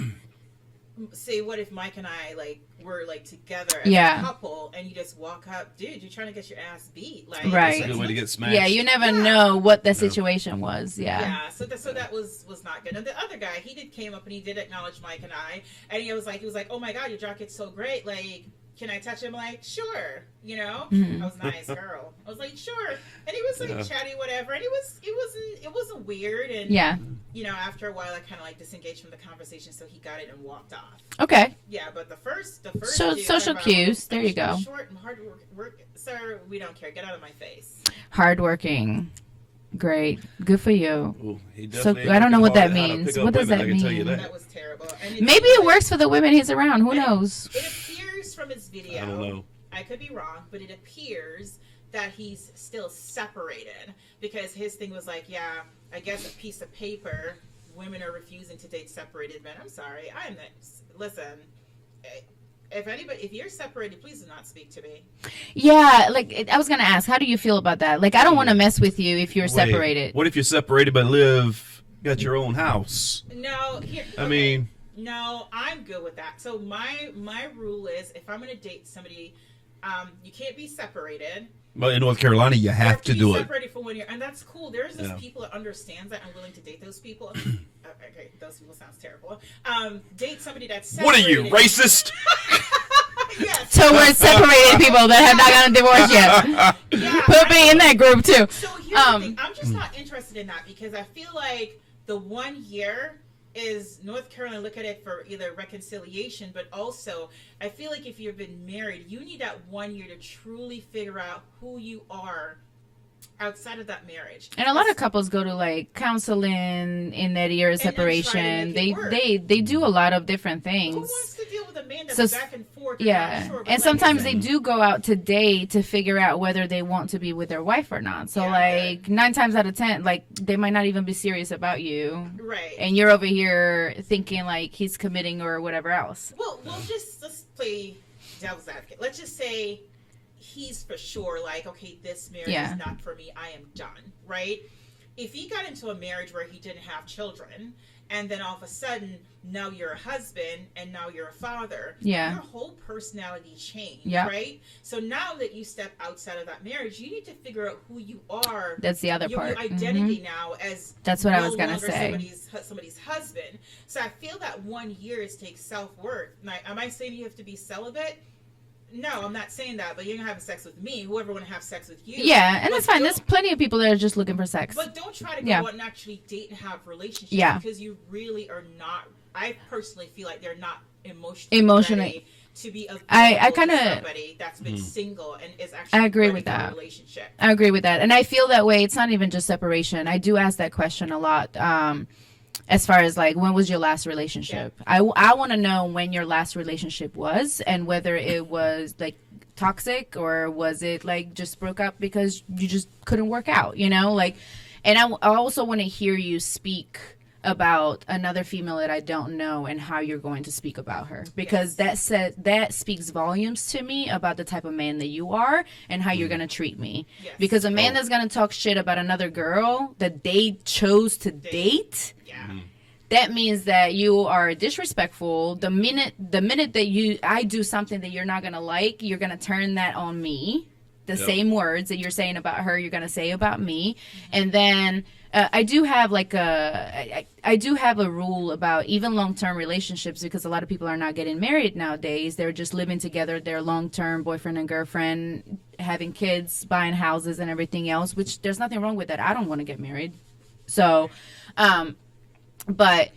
say, what if Mike and I like were like together as Yeah. a couple, and you just walk up, dude, you're trying to get your ass beat, like Right. It's a good way to get smashed. Yeah, you never know what the situation was. Yeah. Yeah, so that was not good. And the other guy, he came up and he did acknowledge Mike and I, and he was like, oh my god, your jacket's so great, like, can I touch him? Like, sure, you know. I was a nice girl. I was like, sure, and he was like chatty, whatever, and it wasn't weird, and Yeah. you know, after a while, I kind of like disengaged from the conversation, so he got it and walked off. Okay. Yeah, but the first So dude, social about, cues. There you go. Short and hard work, sir. We don't care. Get out of my face. Hardworking. Great. Good for you. Ooh, he So definitely I don't know what that worked hard how to means. pick up What does women, that I can tell you mean? That was terrible. And Maybe it works for the women he's around. Who And knows? It appears from his video. I don't know. I could be wrong, but it appears that he's still separated because his thing was like, yeah, I guess a piece of paper. Women are refusing to date separated men. I'm sorry. I'm not. Listen. If you're separated, please do not speak to me. Yeah, like I was gonna ask, how do you feel about that? Like I don't want to mess with you if you're Wait, separated. What if you're separated but got your own house? No, I mean, no, I'm good with that. So my rule is, if I'm gonna date somebody, you can't be separated. but in North Carolina, you have to be do it. separated for 1 year, and that's cool. There's just Yeah. people that understands that and willing to date those people. Okay, those people sounds terrible. Date somebody that's What are separated. you, racist? Yes. Towards separated people that have not gotten divorced yet. Yeah, Put me in that group too. So here's the thing. I'm just not interested in that because I feel like the 1 year is North Carolina look at it for either reconciliation, but also I feel like if you've been married, you need that 1 year to truly figure out who you are outside of that marriage. And a lot of couples go to like counseling in that year of then try to separation. make it work. they do a lot of different Who things. wants to deal with a man that's So, back and forth? Yeah, Not sure, but and like sometimes I they said, do go out to date to figure out whether they want to be with their wife or not. So Yeah. like 9 times out of 10, like they might not even be serious about you, right. and you're over here thinking like he's committing or whatever else. Well, let's play devil's advocate. Let's just say he's for sure like, okay, this marriage Yeah. is not for me. I am done, right? If he got into a marriage where he didn't have children, and then all of a sudden now you're a husband and now you're a father, Yeah. your whole personality changed, Yeah. right? So now that you step outside of that marriage, you need to figure out who you are. That's the other your part. identity now as That's what I no was gonna longer say. somebody's husband. So I feel that 1 year takes self-worth. Now, am I saying you have to be celibate? No, I'm not saying that, but you're gonna have sex with me. Whoever want to have sex with you. Yeah, and But that's fine. There's don't- plenty of people that are just looking for sex. But don't try to go Yeah. out and actually date and have relationships. Yeah. Because you really are not. I personally feel like they're not Emotionally. ready to be available I kind to of somebody that's been single and is actually I agree ready with for a that. relationship. I agree with that. And I feel that way. It's not even just separation. I do ask that question a lot. As far as like, when was your last relationship? I want to know when your last relationship was, and whether it was like toxic, or was it like just broke up because you just couldn't work out, you know? Like, and I also want to hear you speak about another female that I don't know and how you're going to speak about her, because that speaks volumes to me about the type of man that you are and how you're going to treat me. Yes. Because a man that's going to talk shit about another girl that they chose to date, that means that you are disrespectful. The minute that I do something that you're not going to like, you're going to turn that on me. The same words that you're saying about her, you're going to say about me. And then I do have a rule about even long-term relationships, because a lot of people are not getting married nowadays. They're just living together. They're long-term boyfriend and girlfriend, having kids, buying houses and everything else, which there's nothing wrong with that. I don't want to get married. So, but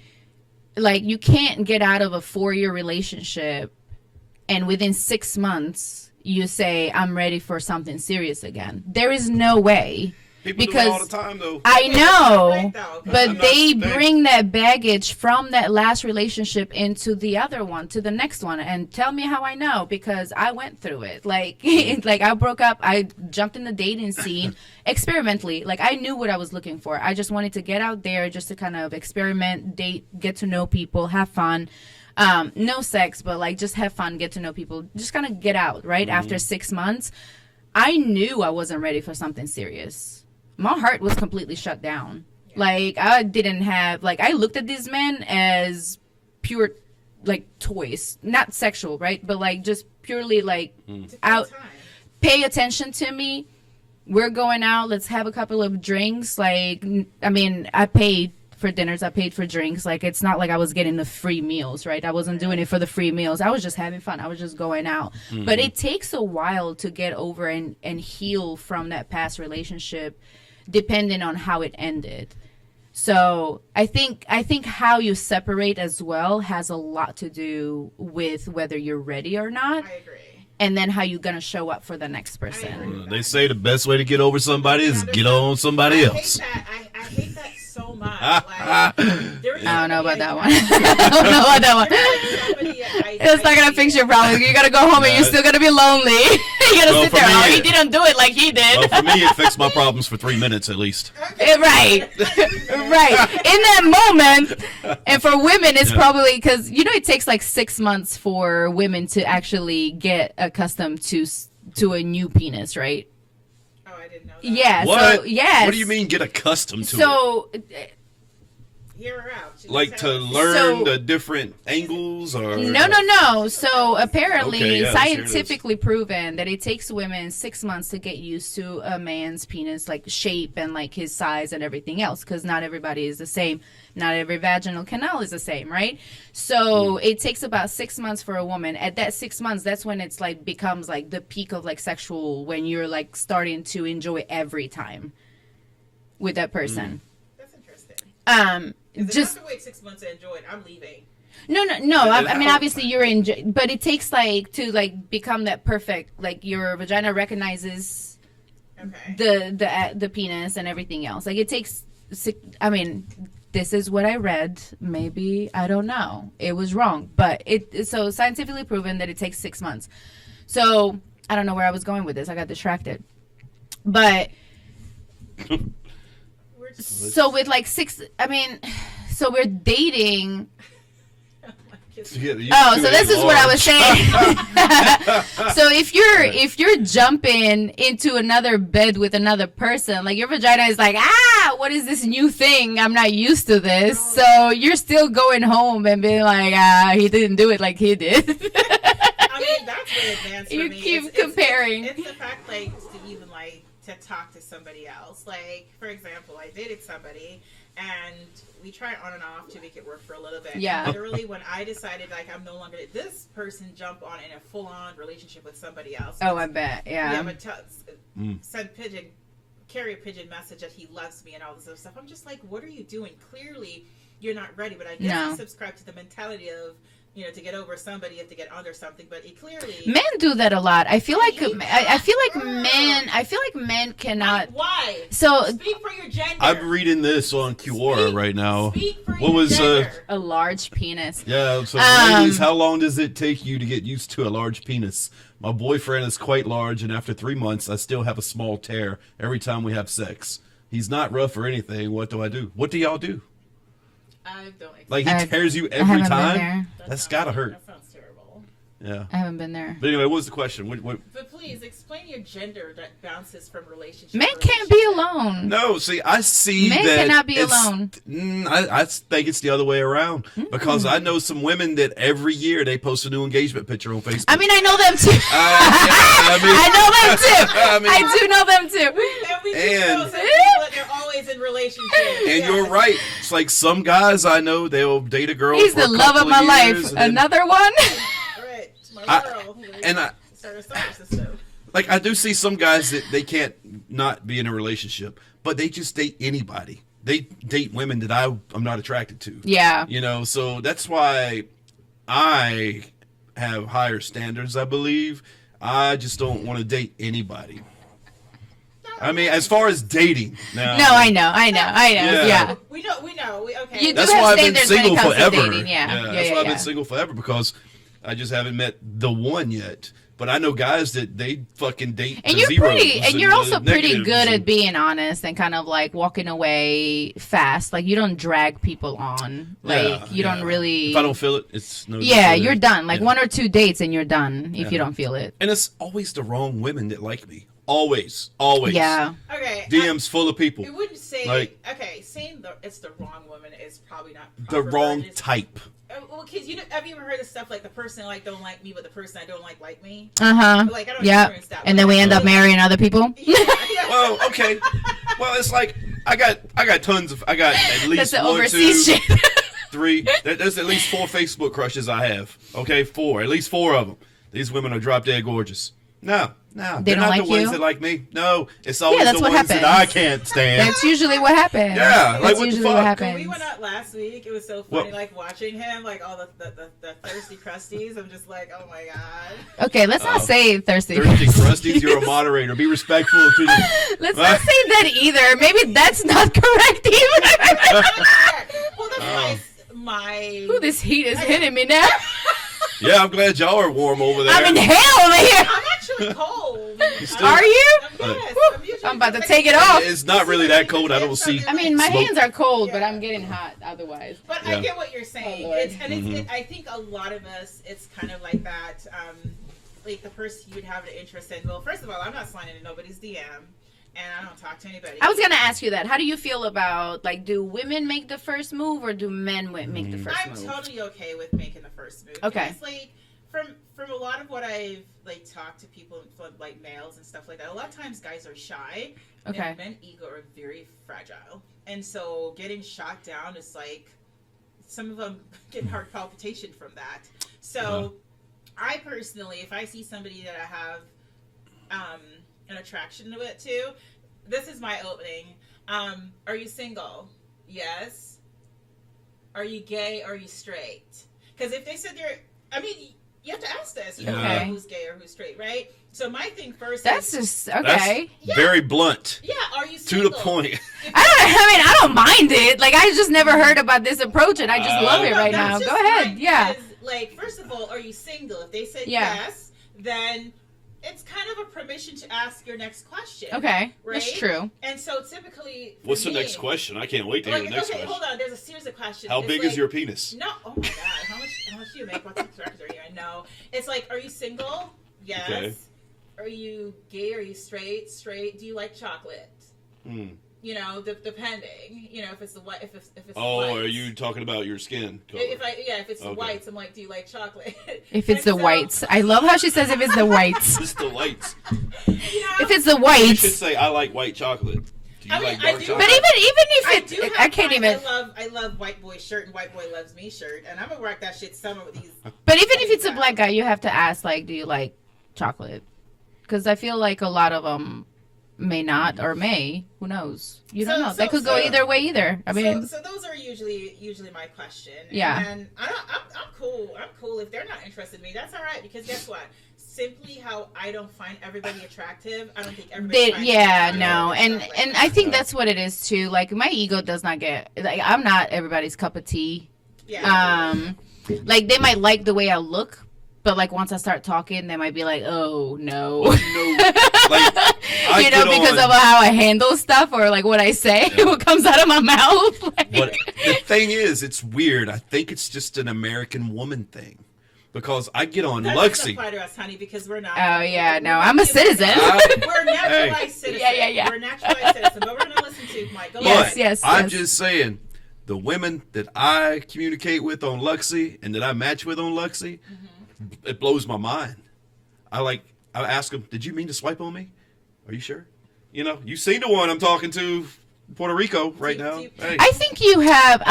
like, you can't get out of a 4-year relationship and within 6 months you say, I'm ready for something serious again. There is no way. People do it all the time, though. I know, Right, though. but they bring that baggage from that last relationship into the other one, to the next one. And tell me how I know, because I went through it. Like, like I broke up, I jumped in the dating scene experimentally. Like, I knew what I was looking for. I just wanted to get out there just to kind of experiment, date, get to know people, have fun. No sex, but like just have fun, get to know people, just kind of get out, right? After 6 months, I knew I wasn't ready for something serious. My heart was completely shut down. Like, I didn't have, like, I looked at these men as pure, like, toys. Not sexual, right? But like, just purely like, out, pay attention to me. We're going out, let's have a couple of drinks. Like, I mean, I paid for dinners, I paid for drinks. Like, it's not like I was getting the free meals, right? I wasn't doing it for the free meals. I was just having fun. I was just going out. But it takes a while to get over and heal from that past relationship, depending on how it ended. So I think how you separate as well has a lot to do with whether you're ready or not. I agree. And then how you're gonna show up for the next person. They say the best way to get over somebody is get on somebody else. I hate that so much. Like, I don't know about that one. I don't know about that one. It's not gonna fix your problem. You're gonna go home and you're still gonna be lonely. You're gonna sit there. Oh, he didn't do it like he did. Well, for me, it fixed my problems for 3 minutes at least. Right. Right. In that moment, and for women, it's probably because, you know, it takes like 6 months for women to actually get accustomed to a new penis, right? Oh, I didn't know that. Yeah. What? So, yes. What do you mean get accustomed to it? So, Hear her out. She Like was to telling me. learn the different angles, or no. So apparently, Okay, yeah, let's hear scientifically proven that it takes women 6 months to get used to a man's penis, like shape and like his size and everything else, because not everybody is the same. Not every vaginal canal is the same, right? So it takes about 6 months for a woman. At that 6 months, that's when it's like becomes like the peak of like sexual, when you're like starting to enjoy every time with that person. That's interesting. Just If I have to wait 6 months to enjoy it, I'm leaving. No. I mean, obviously, you're in, but it takes like to like become that perfect. Like, your vagina recognizes the penis and everything else. Like, it takes. I mean, this is what I read. Maybe I don't know. It was wrong, but so scientifically proven that it takes 6 months. So I don't know where I was going with this. I got distracted, but. So with like so we're dating. So this is what I was saying. So if you're jumping into another bed with another person, like, your vagina is like, what is this new thing? I'm not used to this. So you're still going home and being like, he didn't do it like he did. I mean, that's really advanced for You me. keep comparing. It's the fact, like, to even like to talk to somebody else. Like, for example, I dated somebody and we tried on and off to make it work for a little bit. Yeah. And literally, when I decided, like, I'm no longer, this person jumped on in a full-on relationship with somebody else. Oh, I bet. Yeah. But send carry a pigeon message that he loves me and all this other stuff. I'm just like, what are you doing? Clearly, you're not ready. But I guess I subscribe to the mentality of, to get over somebody, you have to get under something. But it clearly Men do that a lot. I feel like men cannot. Why? So Speak for your gender. I'm reading this on Quora right now. Speak for What your was gender. a large penis. Yeah, so ladies, how long does it take you to get used to a large penis? My boyfriend is quite large, and after 3 months, I still have a small tear every time we have sex. He's not rough or anything. What do I do? What do y'all do? I don't Like, he tears you every haven't been time? there. That's gotta hurt. That sounds terrible. Yeah. I haven't been there. But anyway, what was the question? What? But please explain your gender that bounces from relationship. Men to can't be relationship. alone. No, see, I see Men that cannot be it's- alone. I think it's the other way around because I know some women that every year they post a new engagement picture on Facebook. I mean, I know them too. I I know them too. I mean- I do know them too. And we do And- know some people that they're always in relationships. And you're right. It's like some guys I know, they'll date a girl. He's for the a love couple of my years, life. and then- Another one. Right. It's my I- girl. and I- Start a solar system. Like, I do see some guys that they can't not be in a relationship, but they just date anybody. They date women that I'm not attracted to. Yeah. You know, so that's why I have higher standards, I believe. I just don't want to date anybody. I mean, as far as dating. Now, No, I know. Yeah. We know. Okay. You do That's have why I've been standards when it single comes to forever. dating, yeah. That's why I've been single forever, because I just haven't met the one yet. But I know guys that they fucking date And the you're zeros pretty, and you're the also pretty negatives good and- at being honest and kind of like walking away fast. Like you don't drag people on. Like Yeah, you don't yeah. really. If I don't feel it, it's no. Yeah, good. you're done. Like Yeah. 1 or 2 dates and you're done if you Yeah. don't feel it. And it's always the wrong women that like me. Always. Yeah. Okay. DMs full of people. I wouldn't say Like- saying it's the wrong woman is probably not The proper wrong verbiage. type. Well, kids, have you ever heard of stuff like the person I like don't like me, but the person I don't like me? Uh huh. Like I don't Yeah. experience that. And then we end up marrying other people. Yeah. Well, okay. Well, it's like I got tons of. I got at least That's the 1, 2, overseas shit. 3. There's at least 4 Facebook crushes I have. Okay, 4. At least 4 of them. These women are drop dead gorgeous. No, They they're don't not like the ones you? that like me. No, it's always that's the what ones that happens. I can't stand. That's usually what happens. Yeah, like, That's what the usually fuck? what When happens. we went out last week, it was so funny, like watching him, like all the thirsty crusties. I'm just like, oh my god. Okay, let's not say thirsty. Thirsty crusties, you're a moderator. Be respectful to the. Let's not say that either. Maybe that's not correct either. Well, that's my. Ooh, this heat is hitting me now. Yeah, I'm glad y'all are warm over there. I'm in hell over here. I'm actually cold. still- Are you? Yes, I'm usually I'm about to like- take it off. It's not really that cold. I don't see. I mean, my Smoke. hands are cold, but Yeah. I'm getting hot otherwise. But Yeah. I get what you're saying. Oh, Lord. I think a lot of us, it's kind of like that. Like the person you'd have an interest in. Well, first of all, I'm not sliding into nobody's DM, and I don't talk to anybody. I was gonna ask you that. How do you feel about like, do women make the first move or do men make the first I'm move? totally okay with making the first move. Okay. It's like from a lot of what I've like talked to people, like males and stuff like that. A lot of times, guys are shy. Okay. And men ego are very fragile, and so getting shot down is like some of them get heart palpitation from that. So, I personally, if I see somebody that I have an attraction to it to, this is my opening. Are you single? Yes. Are you gay? Or are you straight? Because if they said they're, I mean, you have to ask this. You don't Okay. know who's gay or who's straight, right? So my thing first That's is, just okay. That's very blunt. yeah, are you To single? the point. I don't mind it. Like I just never heard about this approach, and I just love it No, right that's now. just Go ahead. fine Yeah. because, like, first of all, are you single? If they said Yeah. yes, then it's kind of a permission to ask your next question. Okay. Right? That's true. And so typically, for What's the me- next question? I can't wait to hear Like, the next okay, question. hold on. There's a series of questions. How It's big like, is your penis? No. Oh my god. How much do you make? What type of records are you in? No. It's like, are you single? Yes. Okay. Are you gay? Are you straight? Straight. Do you like chocolate? Hmm. You know, depending. You know, if it's the white, if it's Oh, whites. are you talking about your skin color? If it's the Okay. whites, I'm like, do you like chocolate? If it's And the so, whites, I love how she says if it's the whites. It's the whites. You know, If it's the You should whites, say I like white chocolate. Do you I mean, like I dark do- chocolate? but even if I do have I can't mine. even. I love white boy shirt and white boy loves me shirt, and I'm gonna rock that shit summer with these. But even if it's a black guy, you have to ask like, do you like chocolate? Because I feel like a lot of them may not, or may. Who knows? You don't know. So- That could go so- either way either. I mean, so those are usually my question. Yeah. And I'm cool. I'm cool if they're not interested in me. That's all right, because guess what? Simply how I don't find everybody attractive, I don't think everybody. finds me attractive. no, and Like and that. I think that's what it is too. Like my ego does not get. Like I'm not everybody's cup of tea. Yeah. Like they might like the way I look, but like once I start talking, they might be like, "Oh no," Well, you know, like, I you know, get because on- of how I handle stuff or like what I say, what comes out of my mouth. Like, But the thing is, it's weird. I think it's just an American woman thing. Because I get on That doesn't Luxy. apply to us, honey, because we're not. Oh yeah, we're no, not I'm a human. citizen. We're naturalized citizens. Yeah. We're naturalized citizens. But we're going to listen to Mike. Go Yes, ahead. yes. I'm just saying, the women that I communicate with on Luxy and that I match with on Luxy, it blows my mind. I ask them, did you mean to swipe on me? Are you sure? You know, you seen the one I'm talking to in Puerto Rico right now. Hey. I think you have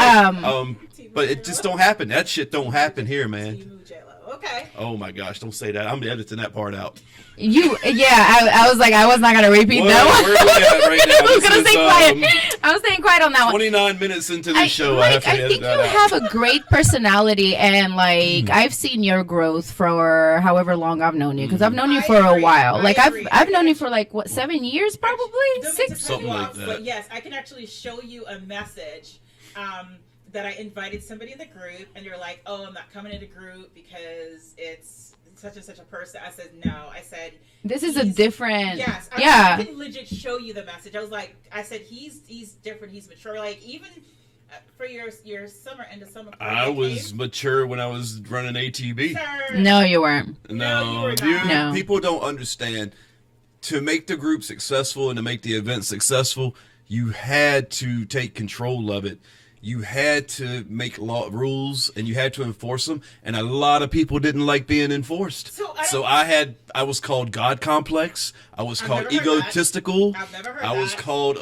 But it just don't happen. That shit don't happen here, man. Timu J-Lo. Okay. Oh my gosh, don't say that. I'm editing that part out. I was like, I was not gonna repeat Well, that where are we at right now? one. I was This gonna is, stay quiet. I was staying quiet on that one. 29 minutes into the show. I have to I edit think you that out. have a great personality, and like I've seen your growth for however long I've known you, because I've known you I for a agree. while. I Like agree. I've known you for like what 7 years, probably Don't mean to 6. cut Something you like off, that. But yes, I can actually show you a message that I invited somebody in the group, and they're like, "Oh, I'm not coming in the group because it's such and such a person." I said, "No." I said, This is a he's- different. Yes. Yeah. I can legit show you the message. I said, he's different. He's mature. Like even for your summer end of summer. party, I was okay? mature when I was running ATB. Sir, No, you weren't. No, you were you- not. No. people don't understand. To make the group successful and to make the event successful, you had to take control of it. You had to make rules and you had to enforce them. And a lot of people didn't like being enforced. So I was called God complex. I was I've called never heard that. egotistical. I've never heard I was that. called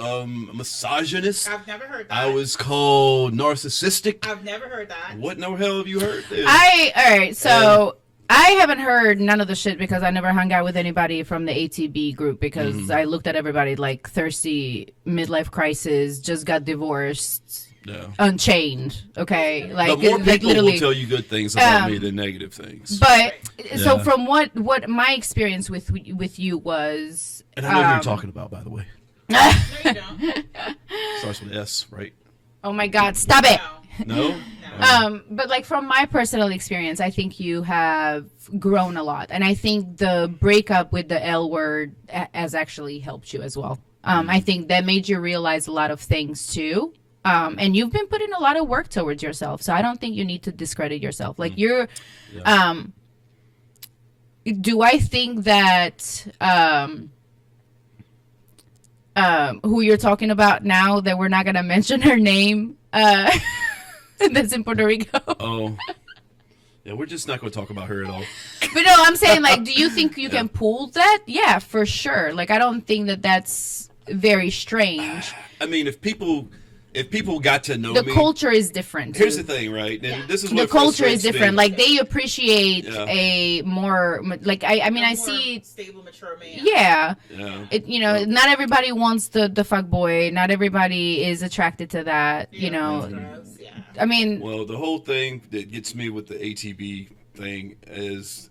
misogynist. I've never heard that. I was called narcissistic. I've never heard that. What in the hell have you heard? Then? All right, so I haven't heard none of the shit because I never hung out with anybody from the ATB group because I looked at everybody like thirsty, midlife crisis, just got divorced, No. unchained. Okay, like But more like people literally. will tell you good things about Um, me than negative things. But so Yeah. from what my experience with you was, And I know who you're talking about, by the way. No, you don't. Starts with S, right? oh my God, stop it. No. No? No. But like from my personal experience, I think you have grown a lot, and I think the breakup with the L word has actually helped you as well. I think that made you realize a lot of things too. And you've been putting a lot of work towards yourself, so I don't think you need to discredit yourself. Like you're, do I think that who you're talking about now that we're not gonna mention her name? That's in Puerto Rico. Oh. Yeah, we're just not going to talk about her at all. But no, I'm saying, like, do you think you can pull that? Yeah, for sure. Like, I don't think that that's very strange. I mean, if people got to know The me, culture is different. here's too. the thing, right? And Yeah. this is The what culture is frustrates me. different. Like, they appreciate Yeah. a more, like, I mean, A I more see, stable, mature man. yeah. Yeah. It, you know, not everybody wants the fuck boy. Not everybody is attracted to that. You know, That's gross. Yeah. I mean, Well, the whole thing that gets me with the ATB thing is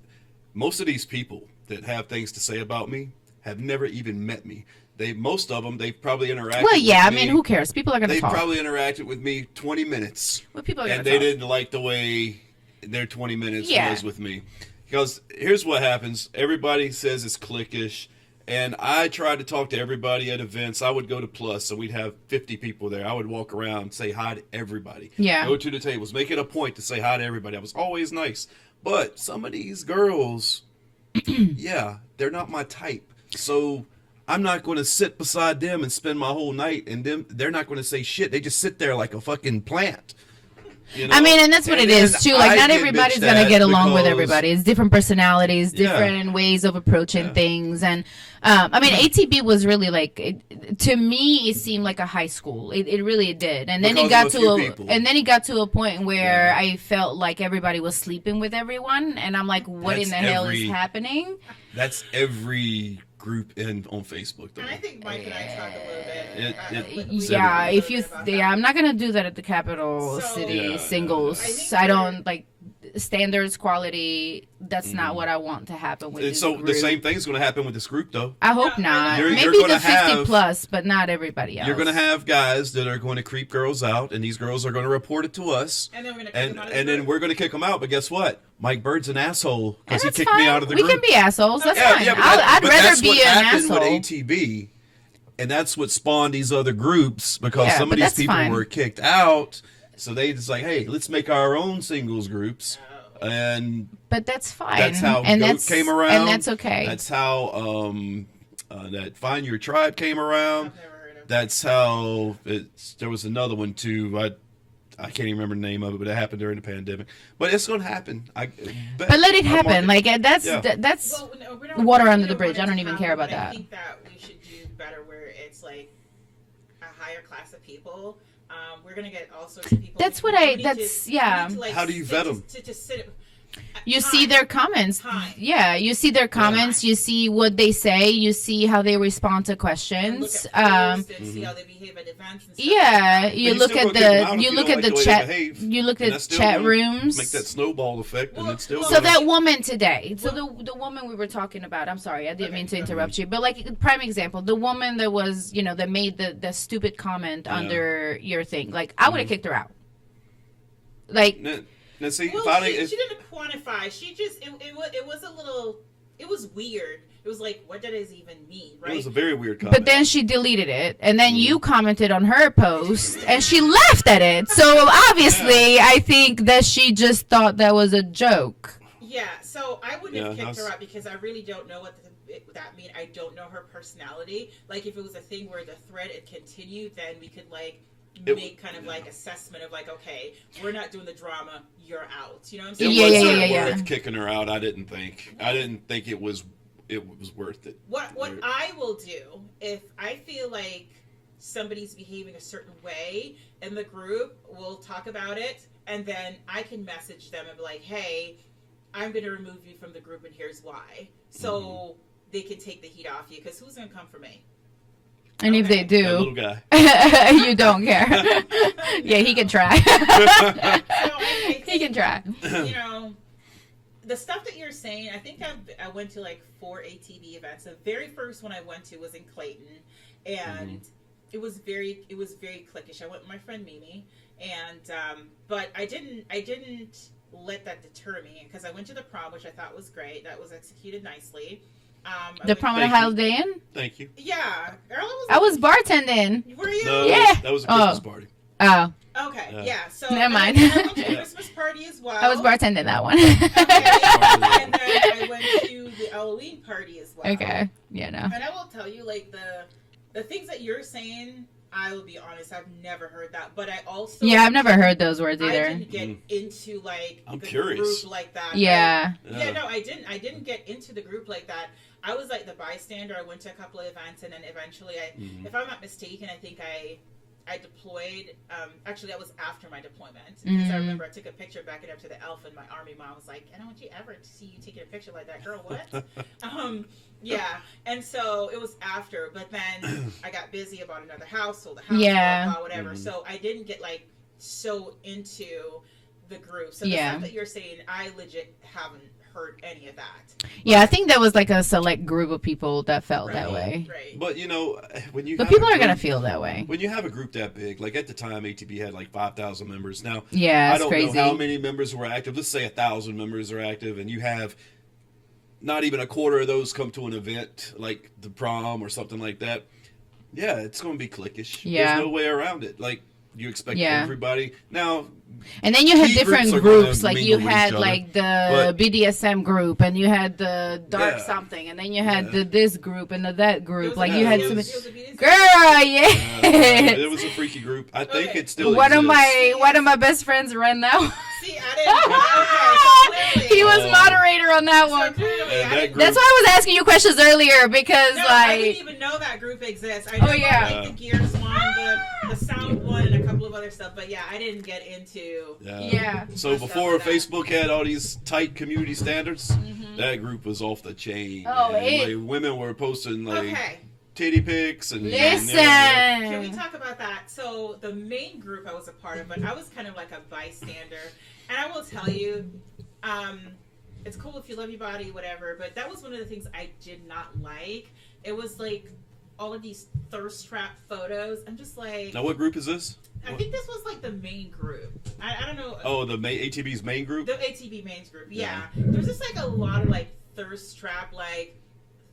most of these people that have things to say about me have never even met me. Most of them, they've probably interacted well, yeah. I with me. mean, who cares? People are gonna They talk. probably interacted with me 20 minutes. Well, people are gonna And they talk. didn't like the way their 20 minutes Yeah. was with me. Because here's what happens. Everybody says it's cliquish. And I tried to talk to everybody at events. I would go to Plus, so we'd have 50 people there. I would walk around, say hi to everybody. Yeah. Go to the tables, make it a point to say hi to everybody. I was always nice. But some of these girls, yeah, they're not my type. So I'm not going to sit beside them and spend my whole night, and they're not going to say shit. They just sit there like a fucking plant. You know? I mean, and that's what it is then too. Like, I not get everybody's bitched gonna at get along with because- everybody. It's different personalities, Yeah. different ways of approaching Yeah. things, and I mean, ATB was really like to me, it seemed like a high school. It really did, and then it got Because of to a few people. and then it got to a point where Yeah. I felt like everybody was sleeping with everyone, and I'm like, what in That's the hell is every- happening? That's every group on Facebook, though. And I think Mike and I talked a little bit. Yeah, if you, about yeah, that. I'm not gonna do that at the capital So- city Yeah, singles. I think I we're- don't like standards, quality. That's not what I want to happen with. And this so group. the same thing's going to happen with this group, though. I hope No, not. you're Maybe gonna the 50 have- plus, but not everybody else. You're going to have guys that are going to creep girls out, and these girls are going to report it to us. And then we're going to And then we're going to kick them out. But guess what? Mike Bird's an asshole And because he that's kicked fine. me out of the we group. can be assholes. That's Yeah, fine. yeah, but I'd but rather that's be what an happened asshole. with ATB, and that's what spawned these other groups because Yeah, some but of these that's people fine. were kicked out. So they just like, hey, let's make our own singles groups, and But that's fine. that's how and Goat that's, came around. and that's okay. That's how that Find Your Tribe came around. I've never heard of. That's how there was another one too. I can't even remember the name of it, but it happened during the pandemic. But it's going to happen. but let it happen. Like that's Yeah. that's Well, no, we don't- water we under don't the bridge. want it I don't to even happen, care about but that. I think that we should do better where it's like a higher class of people. We're gonna get all sorts of people. That's We what I- need that's- to- yeah. we need to, like, How do you sit- vet 'em? To sit. you see their comments. Time. Yeah, you see their comments. You see what they say. You see how they respond to And look questions. at posts and see how they behave at events and stuff. Yeah, But you you look still at gonna kick 'em out the if you you look don't at like the the way they chat behave. you look And at that's still chat gonna rooms. Make that snowball effect, and Well, it's still. well, So gonna- that woman today, so the woman we were talking about, I'm sorry, I didn't mean to interrupt you, but like prime example, the woman that was, that made the stupid comment under your thing, like I would have kicked her out. Like, Now see, Well, finally, she didn't quantify. She just it was a little. It was weird. It was like, what does it even mean, right? it was a very weird comment. but then she deleted it, and then you commented on her post, and she laughed at it. So obviously, I think that she just thought that was a joke. Yeah, so I wouldn't have Yeah, kicked that's- her out because I really don't know what that mean. I don't know her personality. Like, if it was a thing where the thread had continued, then we could like make kind of like assessment of like, okay, we're not doing the drama, you're out. You know what I'm It saying? Yeah, wasn't yeah, yeah, worth yeah. kicking her out. I didn't think. I didn't think it was worth it. What I will do if I feel like somebody's behaving a certain way in the group, we'll talk about it, and then I can message them and be like, hey, I'm going to remove you from the group, and here's why. So they can take the heat off you, because who's going to come for me? And if they That do, little guy. you don't care. Yeah, he can try. So I He can try. you know, the stuff that you're saying, I think I went to like 4 ATV events. The very first one I went to was in Clayton, and it was very cliquish. I went with my friend Mimi, and but I didn't let that deter me, because I went to the prom, which I thought was great. That was executed nicely. The prom at Thank you. Holiday Inn? Thank you. Yeah, Earl I was bartending. Were you? No, Yeah. that was a Christmas Oh. party. Oh, Okay, Yeah. yeah. So Never mind. I went to a Christmas party as well. I was bartending that one. Okay, and then I went to the Halloween party as well. Okay. Yeah, no. And I will tell you, like, the things that you're saying, I will be honest, I've never heard that. But I also Yeah, I've never heard those words I either. didn't get into like I'm the curious. group like that. Yeah. Yeah, no, I didn't. I didn't get into the group like that. I was like the bystander. I went to a couple of events, and then eventually, if I'm not mistaken, I think I deployed. Actually, that was after my deployment, because I remember I took a picture backing up to the elf, and my army mom was like, "I don't want you ever to see you taking a picture like that, girl." What? Yeah, and so it was after, but then I got busy about another house, sold the house, Yeah. blah, blah, whatever. So I didn't get like so into the group. So the Yeah. stuff that you're saying, I legit haven't heard any of that. Yeah, I think that was like a select group of people that felt that way. Right. But when you But have people a are going to group- feel that way. when you have a group that big, like at the time, ATB had like 5,000 members. Now, Yeah, I it's don't crazy. know how many members were active. Let's say 1,000 members are active, and you have not even a quarter of those come to an event like the prom or something like that. Yeah, it's going to be cliquish. Yeah. There's no way around it. Like, you expect Yeah. everybody. Now, And then you had Key different groups are gonna groups, like you mingle with had each other, like the but- BDSM group, and you had the dark Yeah. something, and then you had Yeah. the this group and the that group. It was Like a- you had it some. was- it was a BDSM. Girl, it yeah. was a freaky group. I think Okay. it still One of exists. my best friends ran that one. See, I didn't. Okay, so clearly, He was Oh. moderator on that So one. clearly, Yeah, I that didn't, group- That's why I was asking you questions earlier, because no, I didn't like even know that group exists. I know Oh, yeah. about, like, the Gears one, the sound one, and a couple of other stuff, but yeah, I didn't get into. Yeah. So Stuff before like that. Facebook had all these tight community standards, that group was off the chain. Oh, man. Like women were posting like Okay, titty pics and Listen. can we talk about that? So the main group I was a part of, but I was kind of like a bystander, and I will tell you, it's cool if you love your body, whatever. But that was one of the things I did not like. It was like all of these thirst trap photos. I'm just like, Now what group is this? I think this was like the main group. I don't know. Oh, the ATB's main group. The ATB main group. Yeah. There's just like a lot of like thirst trap, like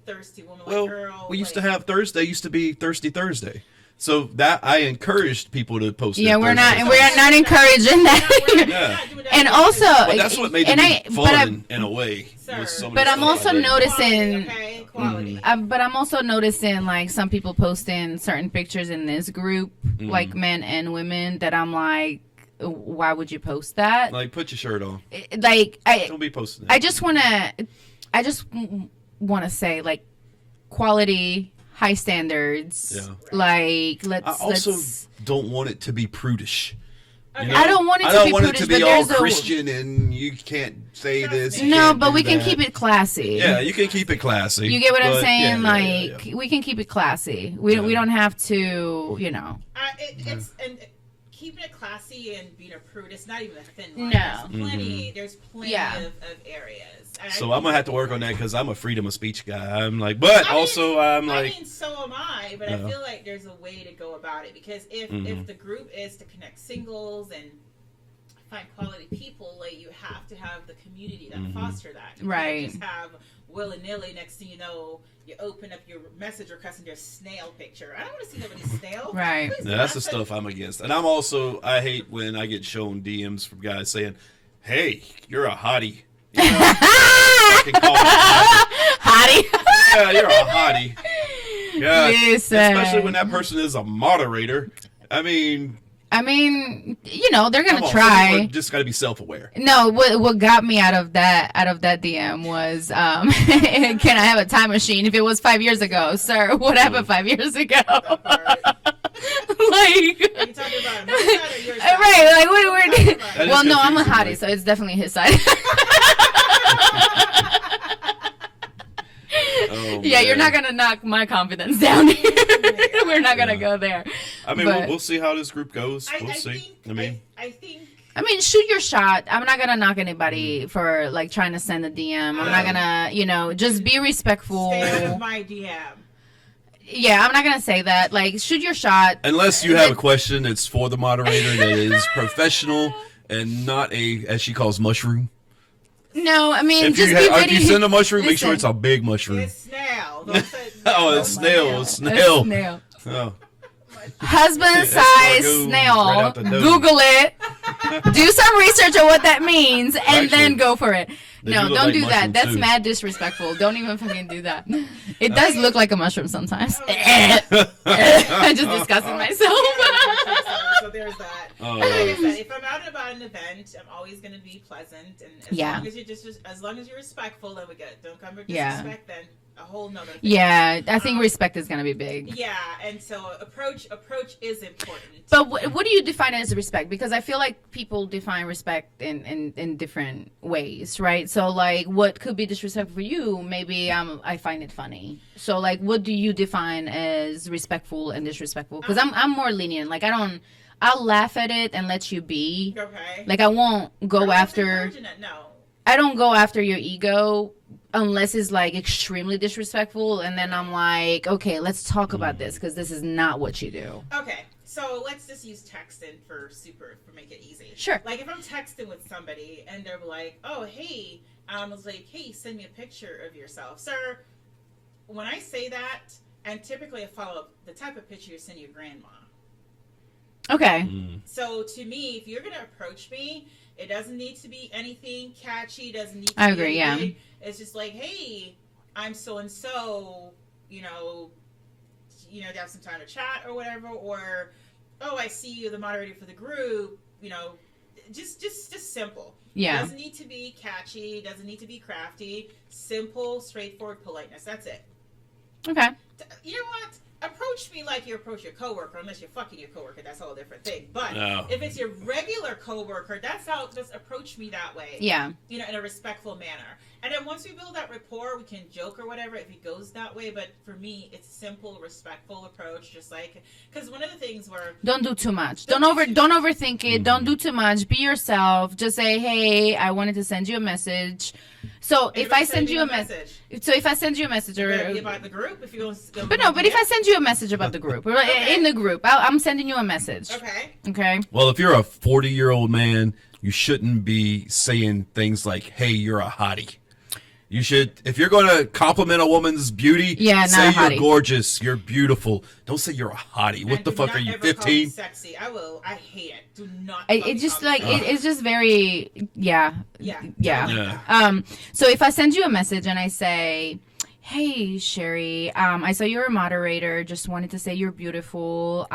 thirsty woman, like girl. we used to like, have Thursday. Used to be Thirsty Thursday. So that I encouraged people to post. Yeah, their we're not Thursday. encouraging that. We're not Yeah. doing that And because- also, But that's what made it fun in a way. Sir. with some of But the I'm stuff also I did. noticing. Quality, okay? Quality. But I'm also noticing like some people posting certain pictures in this group, like men and women, that I'm like, why would you post that? Like, put your shirt on. Like Don't be posting that. I just want to say like quality, high standards. Yeah. Like I also let's. don't want it to be prudish. You Okay. know? I don't want it to I don't be want prudish, it to be but all there's a- Christian and you can't say this. you No, can't but do we can that. keep it classy. Yeah, you can keep it classy. You get what I'm but saying? yeah, like yeah. we can keep it classy. We don't have to, you know. It's and keeping it classy and being a prude. It's not even a thin line. No. There's plenty. There's plenty Yeah. of areas. And So I'm gonna have to work on that because I'm a freedom of speech guy. I'm like, but also I'm like, I mean, so am I. But I Yeah. feel like there's a way to go about it because if the group is to connect singles and find quality people, like you have to have the community that foster that. You Right. can't just have willy nilly. Next thing you know, you open up your message request and there's a snail picture. I don't want to see nobody's snail. Right. Please, yeah, that's the not. stuff I'm against. And I hate when I get shown DMs from guys saying, "Hey, you're a hottie." You know, fucking call me a hottie. Hottie. Yeah, you're a hottie. Yeah, Listen. especially when that person is a moderator. I mean, you know, they're come gonna on, try. some people just got to be self-aware. No, what got me out of that DM was can I have a time machine if it was 5 years ago, sir? What happened 5 years ago? Are like you talking about my side or your side? right, like what That is well no, I'm a confusing, hottie, right? so it's definitely his side. Oh, Yeah, you're man. not gonna knock my confidence down here. We're not gonna go there. I mean, but- we'll see how this group goes. I We'll see. think, I mean, I think I mean, shoot your shot. I'm not gonna knock anybody for like trying to send a DM. I'm not gonna, you know, just be respectful. stay out of my DM. Yeah, I'm not gonna say that. Like, shoot your shot. unless you have a question that's for the moderator that is professional and not a, as she calls, mushroom. No, I mean, If just you, be if ready. you send a mushroom, make sure Listen. it's a big mushroom. It's snail. Don't say, Oh, it's snail. It's snail. Snail. Oh. Husband size go snail. right out the nose. Google it. Do some research on what that means, and then Actually, go for it. they No, do look don't like do that. mushroom, That's too. mad disrespectful. Don't even fucking do that. It does look like a mushroom sometimes. Oh, I just disgusted myself. so there's that. Oh. Like I said, if I'm out and about an event, I'm always going to be pleasant, and as Yeah. long as you as long as you're respectful, then we good. Don't come with Yeah. disrespect, then a whole nother thing. Yeah, I think respect is gonna be big. Yeah, and so approach is important. But what do you define as respect? Because I feel like people define respect in different ways, right? So like, what could be disrespectful for you? Maybe I find it funny. So like, what do you define as respectful and disrespectful? Because I'm more lenient. Like I'll laugh at it and let you be. Okay. Like I won't go I'm not after. encouraging it, no. I don't go after your ego unless it's like extremely disrespectful, and then I'm like, okay, let's talk about this because this is not what you do. Okay, so let's just use texting for make it easy. Sure. Like if I'm texting with somebody and they're like, "Oh, hey," I was like, "Hey, send me a picture of yourself, sir." When I say that, and typically I follow up the type of picture you send your grandma. Okay. So to me, if you're gonna approach me, it doesn't need to be anything catchy. Doesn't need. To I be agree, yeah. anything. It's just like, hey, I'm so and so. You know, to have some time to chat or whatever. Or, oh, I see you, the moderator for the group. You know, just simple. Yeah. It doesn't need to be catchy. Doesn't need to be crafty. Simple, straightforward politeness. That's it. Okay. You know what? approach me like you approach your coworker, unless you're fucking your coworker. That's a whole different thing. But No. if it's your regular coworker, just approach me that way. Yeah. You know, in a respectful manner. And then once we build that rapport, we can joke or whatever if it goes that way. But for me, it's a simple, respectful approach. Just like, because one of the things where Don't do too much. Don't overthink it. Don't do too much. Be yourself. Just say, hey, I wanted to send you a message. So if I send you a message, if I send you a message, or about the group, if you go, but if I send you a message about the group, or in the group, I'm sending you a message. Okay. Well, if you're a 40-year-old man, you shouldn't be saying things like, "Hey, you're a hottie." You should, if you're going to compliment a woman's beauty, say you're gorgeous, you're beautiful. Don't say you're a hottie. What the fuck are you, 15? Sexy. I hate it. Do not. It's just like it's just very yeah. Yeah. So if I send you a message and I say, "Hey, Sheri, I saw you're a moderator. Just wanted to say you're beautiful.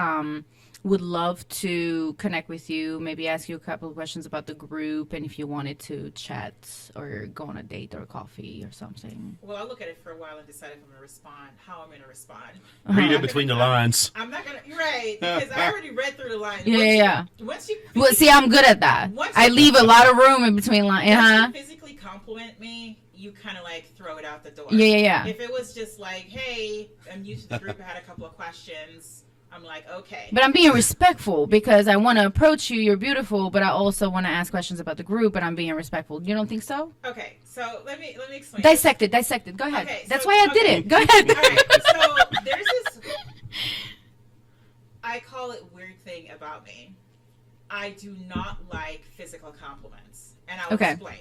Would love to connect with you, maybe ask you a couple of questions about the group, and if you wanted to chat or go on a date or coffee or something." Well, I'll look at it for a while and decide if I'm going to respond, how I'm going to respond. Read it between the lines. I'm not going to, you're right, because I already read through the lines. Once you well, see, I'm good at that. I leave a lot of room in between lines. Once you physically compliment me, you kind of like throw it out the door. Yeah. If it was just like, hey, I'm used to the group, I had a couple of questions, I'm like, okay. But I'm being respectful because I want to approach you. You're beautiful, but I also want to ask questions about the group. But I'm being respectful. You don't think so? Okay, so let me explain. Dissect it. Go ahead. Okay, that's why I did it. Go ahead. All right. So there's this. I call it weird thing about me. I do not like physical compliments, and I'll explain.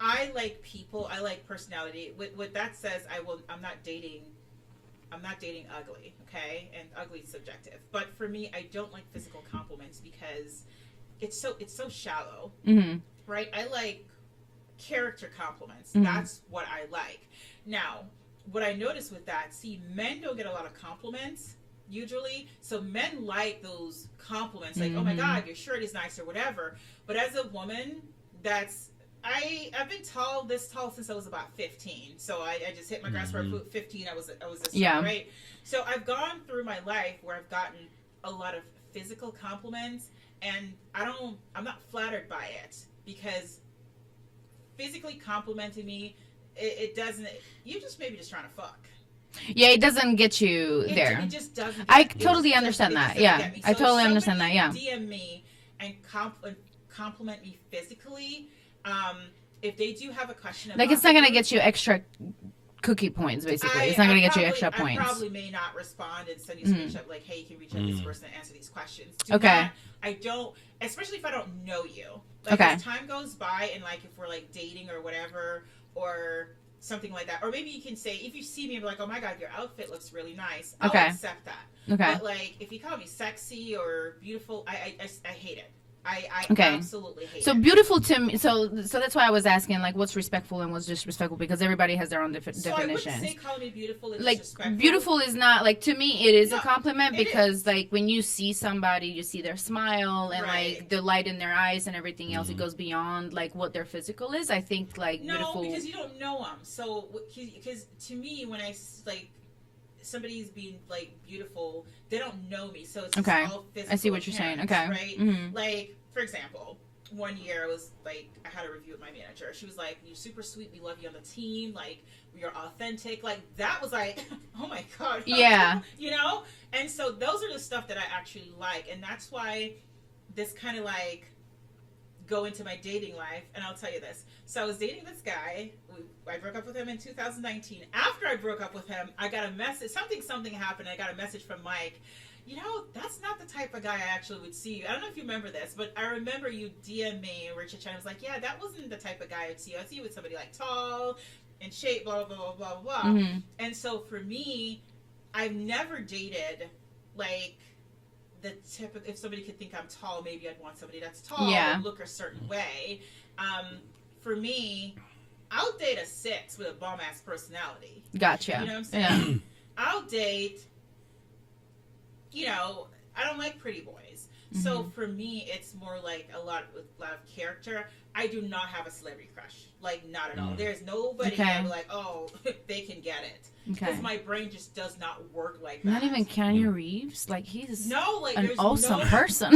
I like people. I like personality. What that says, I'm not dating ugly, okay? And ugly is subjective. But for me, I don't like physical compliments because it's so shallow, right? I like character compliments. That's what I like. Now, what I notice with that, men don't get a lot of compliments usually, so men like those compliments, like, oh my God, your shirt is nice or whatever. But as a woman, I've been this tall since I was about 15. So I just hit my grasp for 15. I was this tall, right? So I've gone through my life where I've gotten a lot of physical compliments, and I'm not flattered by it, because physically complimenting me, it doesn't. You just maybe just trying to fuck. Yeah, it doesn't get you there. It just doesn't. I totally understand that. Yeah, I totally understand that. Yeah. DM me and compliment me physically. If they do have a question about, like, it's not gonna get you extra cookie points, basically. It's not gonna get you extra points. I probably may not respond and send you a screenshot like, hey, you can reach out to this person and answer these questions. I don't, especially if I don't know you. Like, as time goes by, and like if we're like dating or whatever, or something like that, or maybe you can say, if you see me and be like, oh my God, your outfit looks really nice, I'll accept that. But like, if you call me sexy or beautiful, I hate it. I absolutely hate it. So beautiful to me. So that's why I was asking, like, what's respectful and what's disrespectful, because everybody has their own definitions. So I wouldn't say calling me beautiful is like disrespectful. Beautiful is not, like, to me it is a compliment, because like when you see somebody, you see their smile and like the light in their eyes and everything else. It goes beyond like what their physical is. I think like beautiful. No, because you don't know them. So because to me, when I like, somebody's being like beautiful, they don't know me, so it's just all physical. I see what you're saying. Okay, right? Like, for example, one year I was like, I had a review with my manager. She was like, "You're super sweet. We love you on the team. Like, you're authentic." Like, that was like, oh my God. Yeah. You know. And so those are the stuff that I actually like, and that's why this kind of like go into my dating life. And I'll tell you this. So I was dating this guy. I broke up with him in 2019. After I broke up with him, I got a message. Something happened. I got a message from Mike. You know, that's not the type of guy I actually would see you. I don't know if you remember this, but I remember you DM me, and Richard Chan was like, yeah, that wasn't the type of guy I'd see you. I'd see you with somebody like tall, in shape, blah, blah, blah, blah, blah, blah. And so for me, I've never dated, like, the typical, if somebody could think I'm tall, maybe I'd want somebody that's tall, or look a certain way. For me, I'll date a 6 with a bum-ass personality. Gotcha. You know what I'm saying? I'll date, you know, I don't like pretty boys. So for me, it's more like a lot of character. I do not have a celebrity crush, like not at all. There's nobody I'm like, oh, they can get it, because my brain just does not work like that. Not even Keanu Reeves. Like he's an awesome person.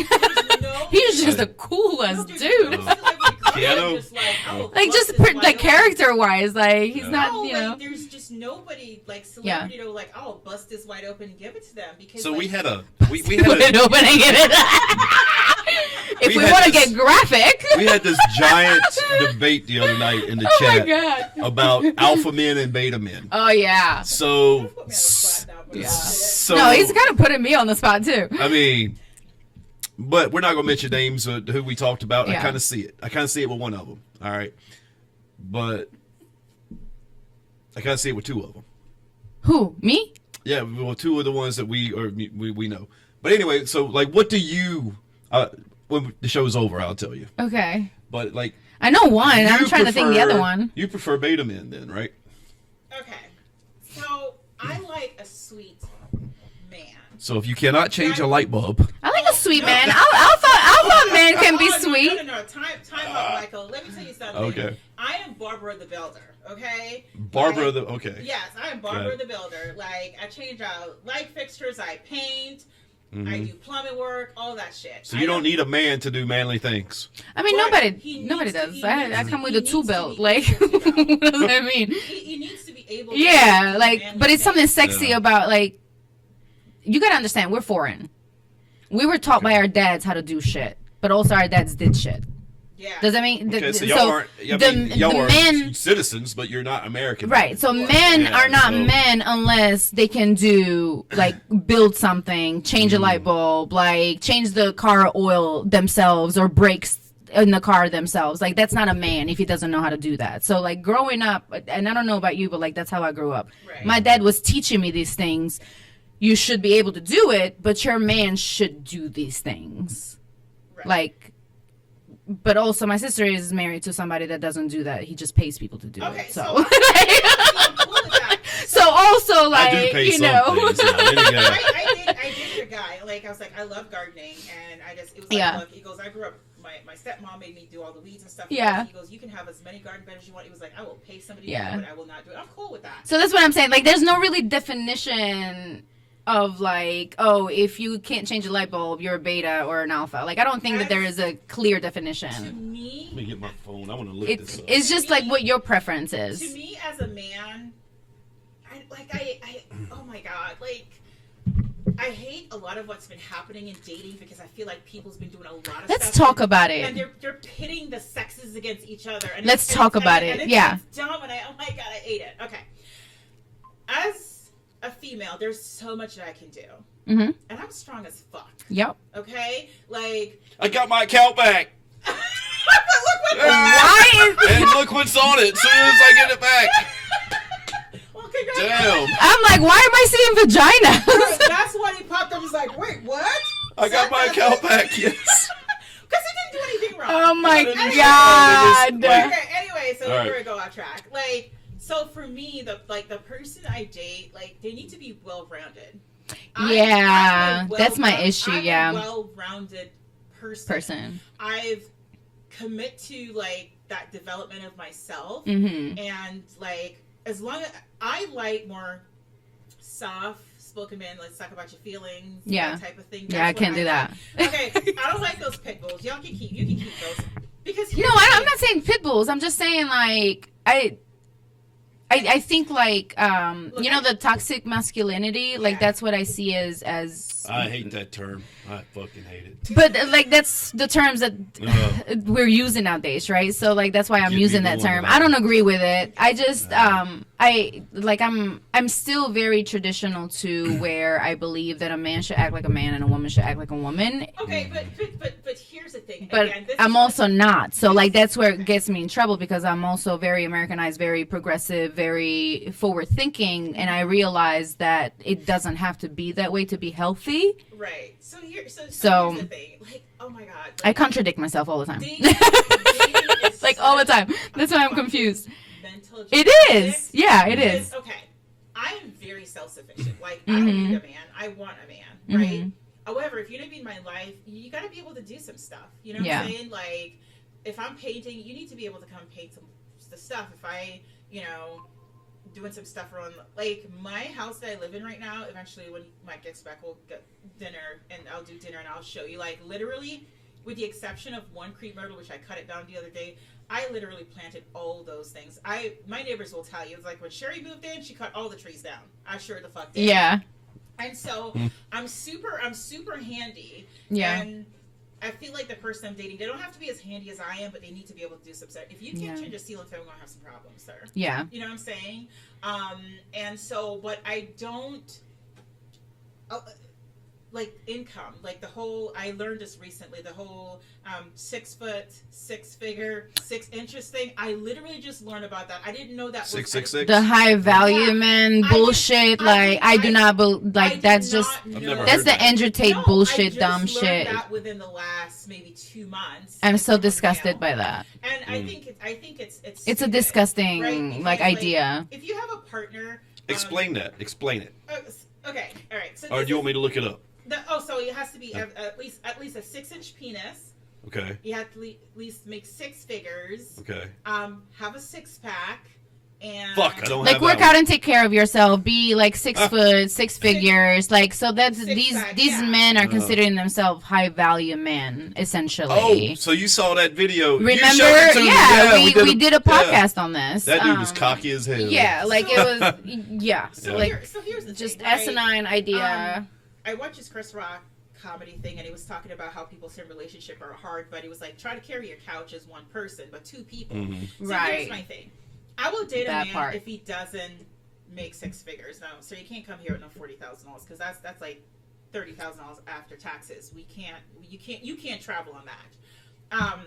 He's just the coolest dude. Like character wise, like he's not. You know, there's just nobody like celebrity to like, oh, bust this wide open and give it to them, because. So like, we had a open and give it. If we want to get graphic, we had this giant debate the other night in the chat about alpha men and beta men. Oh yeah. So no, he's kind of putting me on the spot too. I mean, but we're not gonna mention names of who we talked about. Yeah. I kind of see it. I kind of see it with one of them. All right, but I kind of see it with two of them. Who? Me? Yeah, well, two of the ones that we know. But anyway, so like, what do you? When the show's over, I'll tell you. Okay. But like, I know one. I'm trying to think the other one. You prefer beta men, then, right? Okay. So I like a sweet man. So if you cannot change a light bulb, I like a sweet man. Alpha man can be sweet. No. Time out, Michael. Let me tell you something. Okay. I am Barbara the Builder. Okay. Okay. Yes, I am Barbara the Builder. Like, I change out light fixtures. I paint. I do plumbing work, all that shit. So you don't need a man to do manly things. I mean, nobody does. I come with a tool belt. Like, what does that mean? He needs to be able to yeah, like, but it's something sexy about, like, you gotta understand, we're foreign. We were taught by our dads how to do shit, but also our dads did shit. Yeah. Does that mean? So y'all aren't. Y'all are citizens, but you're not American. Right. So men are not men unless they can do like build something, change a light bulb, like change the car oil themselves or brakes in the car themselves. Like that's not a man if he doesn't know how to do that. So like growing up, and I don't know about you, but like that's how I grew up. Right. My dad was teaching me these things. You should be able to do it, but your man should do these things. Right. Like. But also, my sister is married to somebody that doesn't do that. He just pays people to do it. So, so also, like, I do pay you know. I did your guy. Like, I was like, I love gardening. And it was like, look, he goes, I grew up, my stepmom made me do all the weeds and stuff. Yeah. He goes, you can have as many garden beds as you want. He was like, I will pay somebody to do it, but I will not do it. I'm cool with that. So that's what I'm saying. Like, there's no really definition of like, oh, if you can't change a light bulb, you're a beta or an alpha. Like, I don't think that there is a clear definition. To me, let me get my phone. I want to look this up. It's just like what your preference is. To me, as a man, oh my god, like, I hate a lot of what's been happening in dating because I feel like people's been doing a lot of Let's stuff. talk about it. And they're pitting the sexes against each other. And Let's talk about it. Yeah. It's dumb, and oh my god, I hate it. Okay. As a female, there's so much that I can do. Mm-hmm. And I'm strong as fuck. Yep. Okay? Like... I got my account back. And look what's on it as soon as I get it back. Well, damn. I'm like, why am I seeing vagina? That's why he popped up. He's like, wait, what? I got my account back, yes. Because he didn't do anything wrong. Oh my god. Okay, anyway, so here we go off track. Like... So for me, the person I date, like, they need to be well-rounded. Yeah, that's my issue. I'm a well-rounded person. I've commit to like that development of myself, and like as long as I like more soft-spoken men, let's talk about your feelings, that type of thing. That's I can't do that. Okay, I don't like those pit bulls. Y'all can keep. You can keep those because I'm not saying pit bulls. I'm just saying like I think like you know the toxic masculinity, like that's what I see as I hate that term. I fucking hate it. But like that's the terms that we're using nowadays, right? So like that's why I'm using that term. I don't agree with it. I just I'm still very traditional to where I believe that a man should act like a man and a woman should act like a woman. Okay, but here's the thing. But again, I'm also not. So like that's where it gets me in trouble because I'm also very Americanized, very progressive, very forward thinking, and I realize that it doesn't have to be that way to be healthy. Right. So here's the thing. Like, oh my god. Like, I contradict myself all the time. Dating like all the time. That's why I'm confused. Mental it is. Yeah, it is. Okay. I am very self-sufficient. Like I don't need a man. I want a man, right? However, if you're gonna be in my life, you gotta be able to do some stuff. You know what Yeah. I'm saying? Like, if I'm painting, you need to be able to come paint some the stuff. If I, doing some stuff around, like my house that I live in right now. Eventually, when Mike gets back, we'll get dinner, and I'll do dinner, and I'll show you. Like literally, with the exception of one creep myrtle, which I cut it down the other day. I literally planted all those things. My neighbors will tell you. It's like when Sheri moved in, she cut all the trees down. I sure the fuck did. Yeah. And so I'm super handy. Yeah. And I feel like the person I'm dating, they don't have to be as handy as I am, but they need to be able to do some stuff. If you can't change a ceiling fan, we're gonna have some problems, sir. Yeah. You know what I'm saying? And so, but I don't. Like income, like the whole, I learned this recently, the whole 6 foot, 6 figure, 6 inches thing. I literally just learned about that. I didn't know that 666. The high value man bullshit. I do not like that's just that's the Andrew Tate bullshit, dumb shit. That within the last maybe 2 months. I'm so disgusted by that. And I think it's a disgusting right? like idea. If you have a partner, Explain that. Explain it. Okay, all right. So Or do you want me to look it up? So it has to be at least a 6-inch penis. Okay. You have to at least make 6 figures. Okay. Have a 6-pack. And Fuck, I don't Like have work that out and take care of yourself. Be like 6 foot, 6 figures. Like so that's these yeah. men are considering themselves high value men essentially. Oh, so you saw that video? You Remember? showed it to me. Yeah, we did a podcast on this. That dude was cocky as hell. Yeah, like it was. Yeah, so like so here's the just thing, right? asinine idea. I watched this Chris Rock comedy thing, and he was talking about how people in relationship are hard, but he was like, try to carry your couch as one person, but 2 people. So Right. here's my thing. I will date That a man part. if he doesn't make 6 figures. No, so you can't come here with no $40,000 because that's like $30,000 after taxes. You can't travel on that.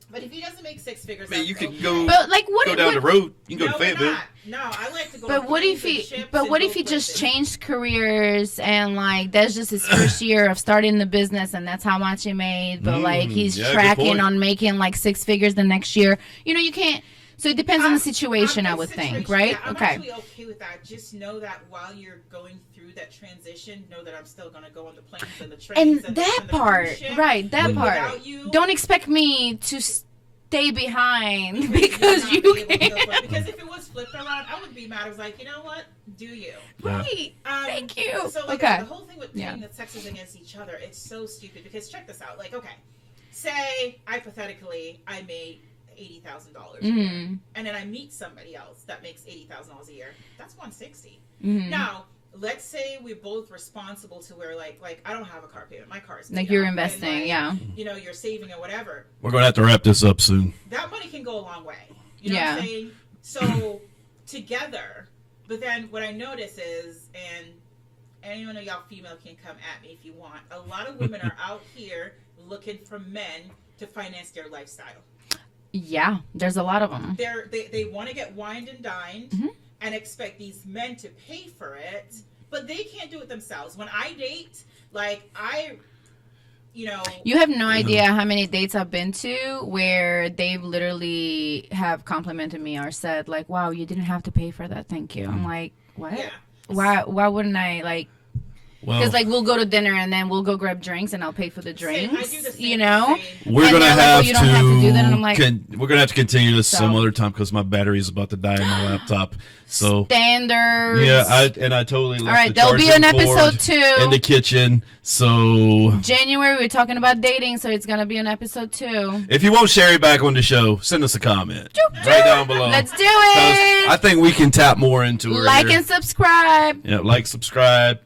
But if he doesn't make 6 figures, Man, you that's can okay. go. But like, what? Go down the road. You can go to No, we're Fayetteville. not. No, I like to go. But on what if planes and he? ships But and what go if he just places. changed careers and like that's just his first year of starting the business and that's how much he made? But like he's yeah, good tracking point. on making like 6 figures the next year. You can't. So it depends on the situation, I I'm would in think, situation- right? yeah, I'm Okay. actually okay with that. Just know that while you're going through that transition, know that I'm still going to go on the planes and the trains And the that cruise part, ship right? That part. without you. Don't expect me to stay behind Because because you're you not able to go for it. can't. Because if it was flipped around, I would be mad. I was like, you know what? Do you? Right. Thank you. So like Okay. the whole thing with Yeah. pitting the sexes against each other, it's so stupid. Because check this out. Like, okay, say hypothetically, I made $80,000 a year, and then I meet somebody else that makes $80,000 a year. That's $160. Now, let's say we're both responsible to where like I don't have a car payment. My car's Like paid you're off, investing, and, like, yeah. You're saving or whatever. We're gonna have to wrap this up soon. That money can go a long way. You know Yeah. what I'm saying? So together, but then what I notice is, and anyone of y'all female can come at me if you want. A lot of women are out here looking for men to finance their lifestyle. Yeah, there's a lot of them. They want to get wined and dined and expect these men to pay for it, but they can't do it themselves. When I date, You have no idea how many dates I've been to where they've literally have complimented me or said like, "Wow, you didn't have to pay for that. Thank you." I'm like, "What? Yeah. Why wouldn't I like?" Well, Because like we'll go to dinner and then we'll go grab drinks and I'll pay for the Same, drinks. I do the same, You know. same. we're And gonna they're like, have "Well, you don't have to do that," and I'm like, we're gonna have to continue this some So- other time because my battery's about to die in my laptop. So Standards. yeah, I totally left All right, the there'll be an charging cord episode 2 in the kitchen. So January. We're talking about dating, so it's gonna be an episode 2. if you want Sheri back on the show, send us a comment right down below. Let's do 'Cause it. I think we can tap more into her. Like here. and subscribe. Yeah, like, subscribe.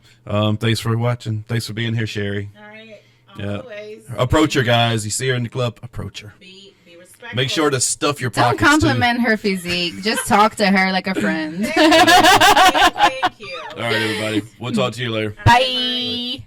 Thanks for watching. Thanks for being here, Sheri. All right. Yeah. Always Approach her, guys. You see her in the club, approach her. be respectful. Make sure to stuff your Don't pockets compliment her physique. Just talk to her like a friend. Thank you. too. All right, everybody. We'll talk to you later. Bye.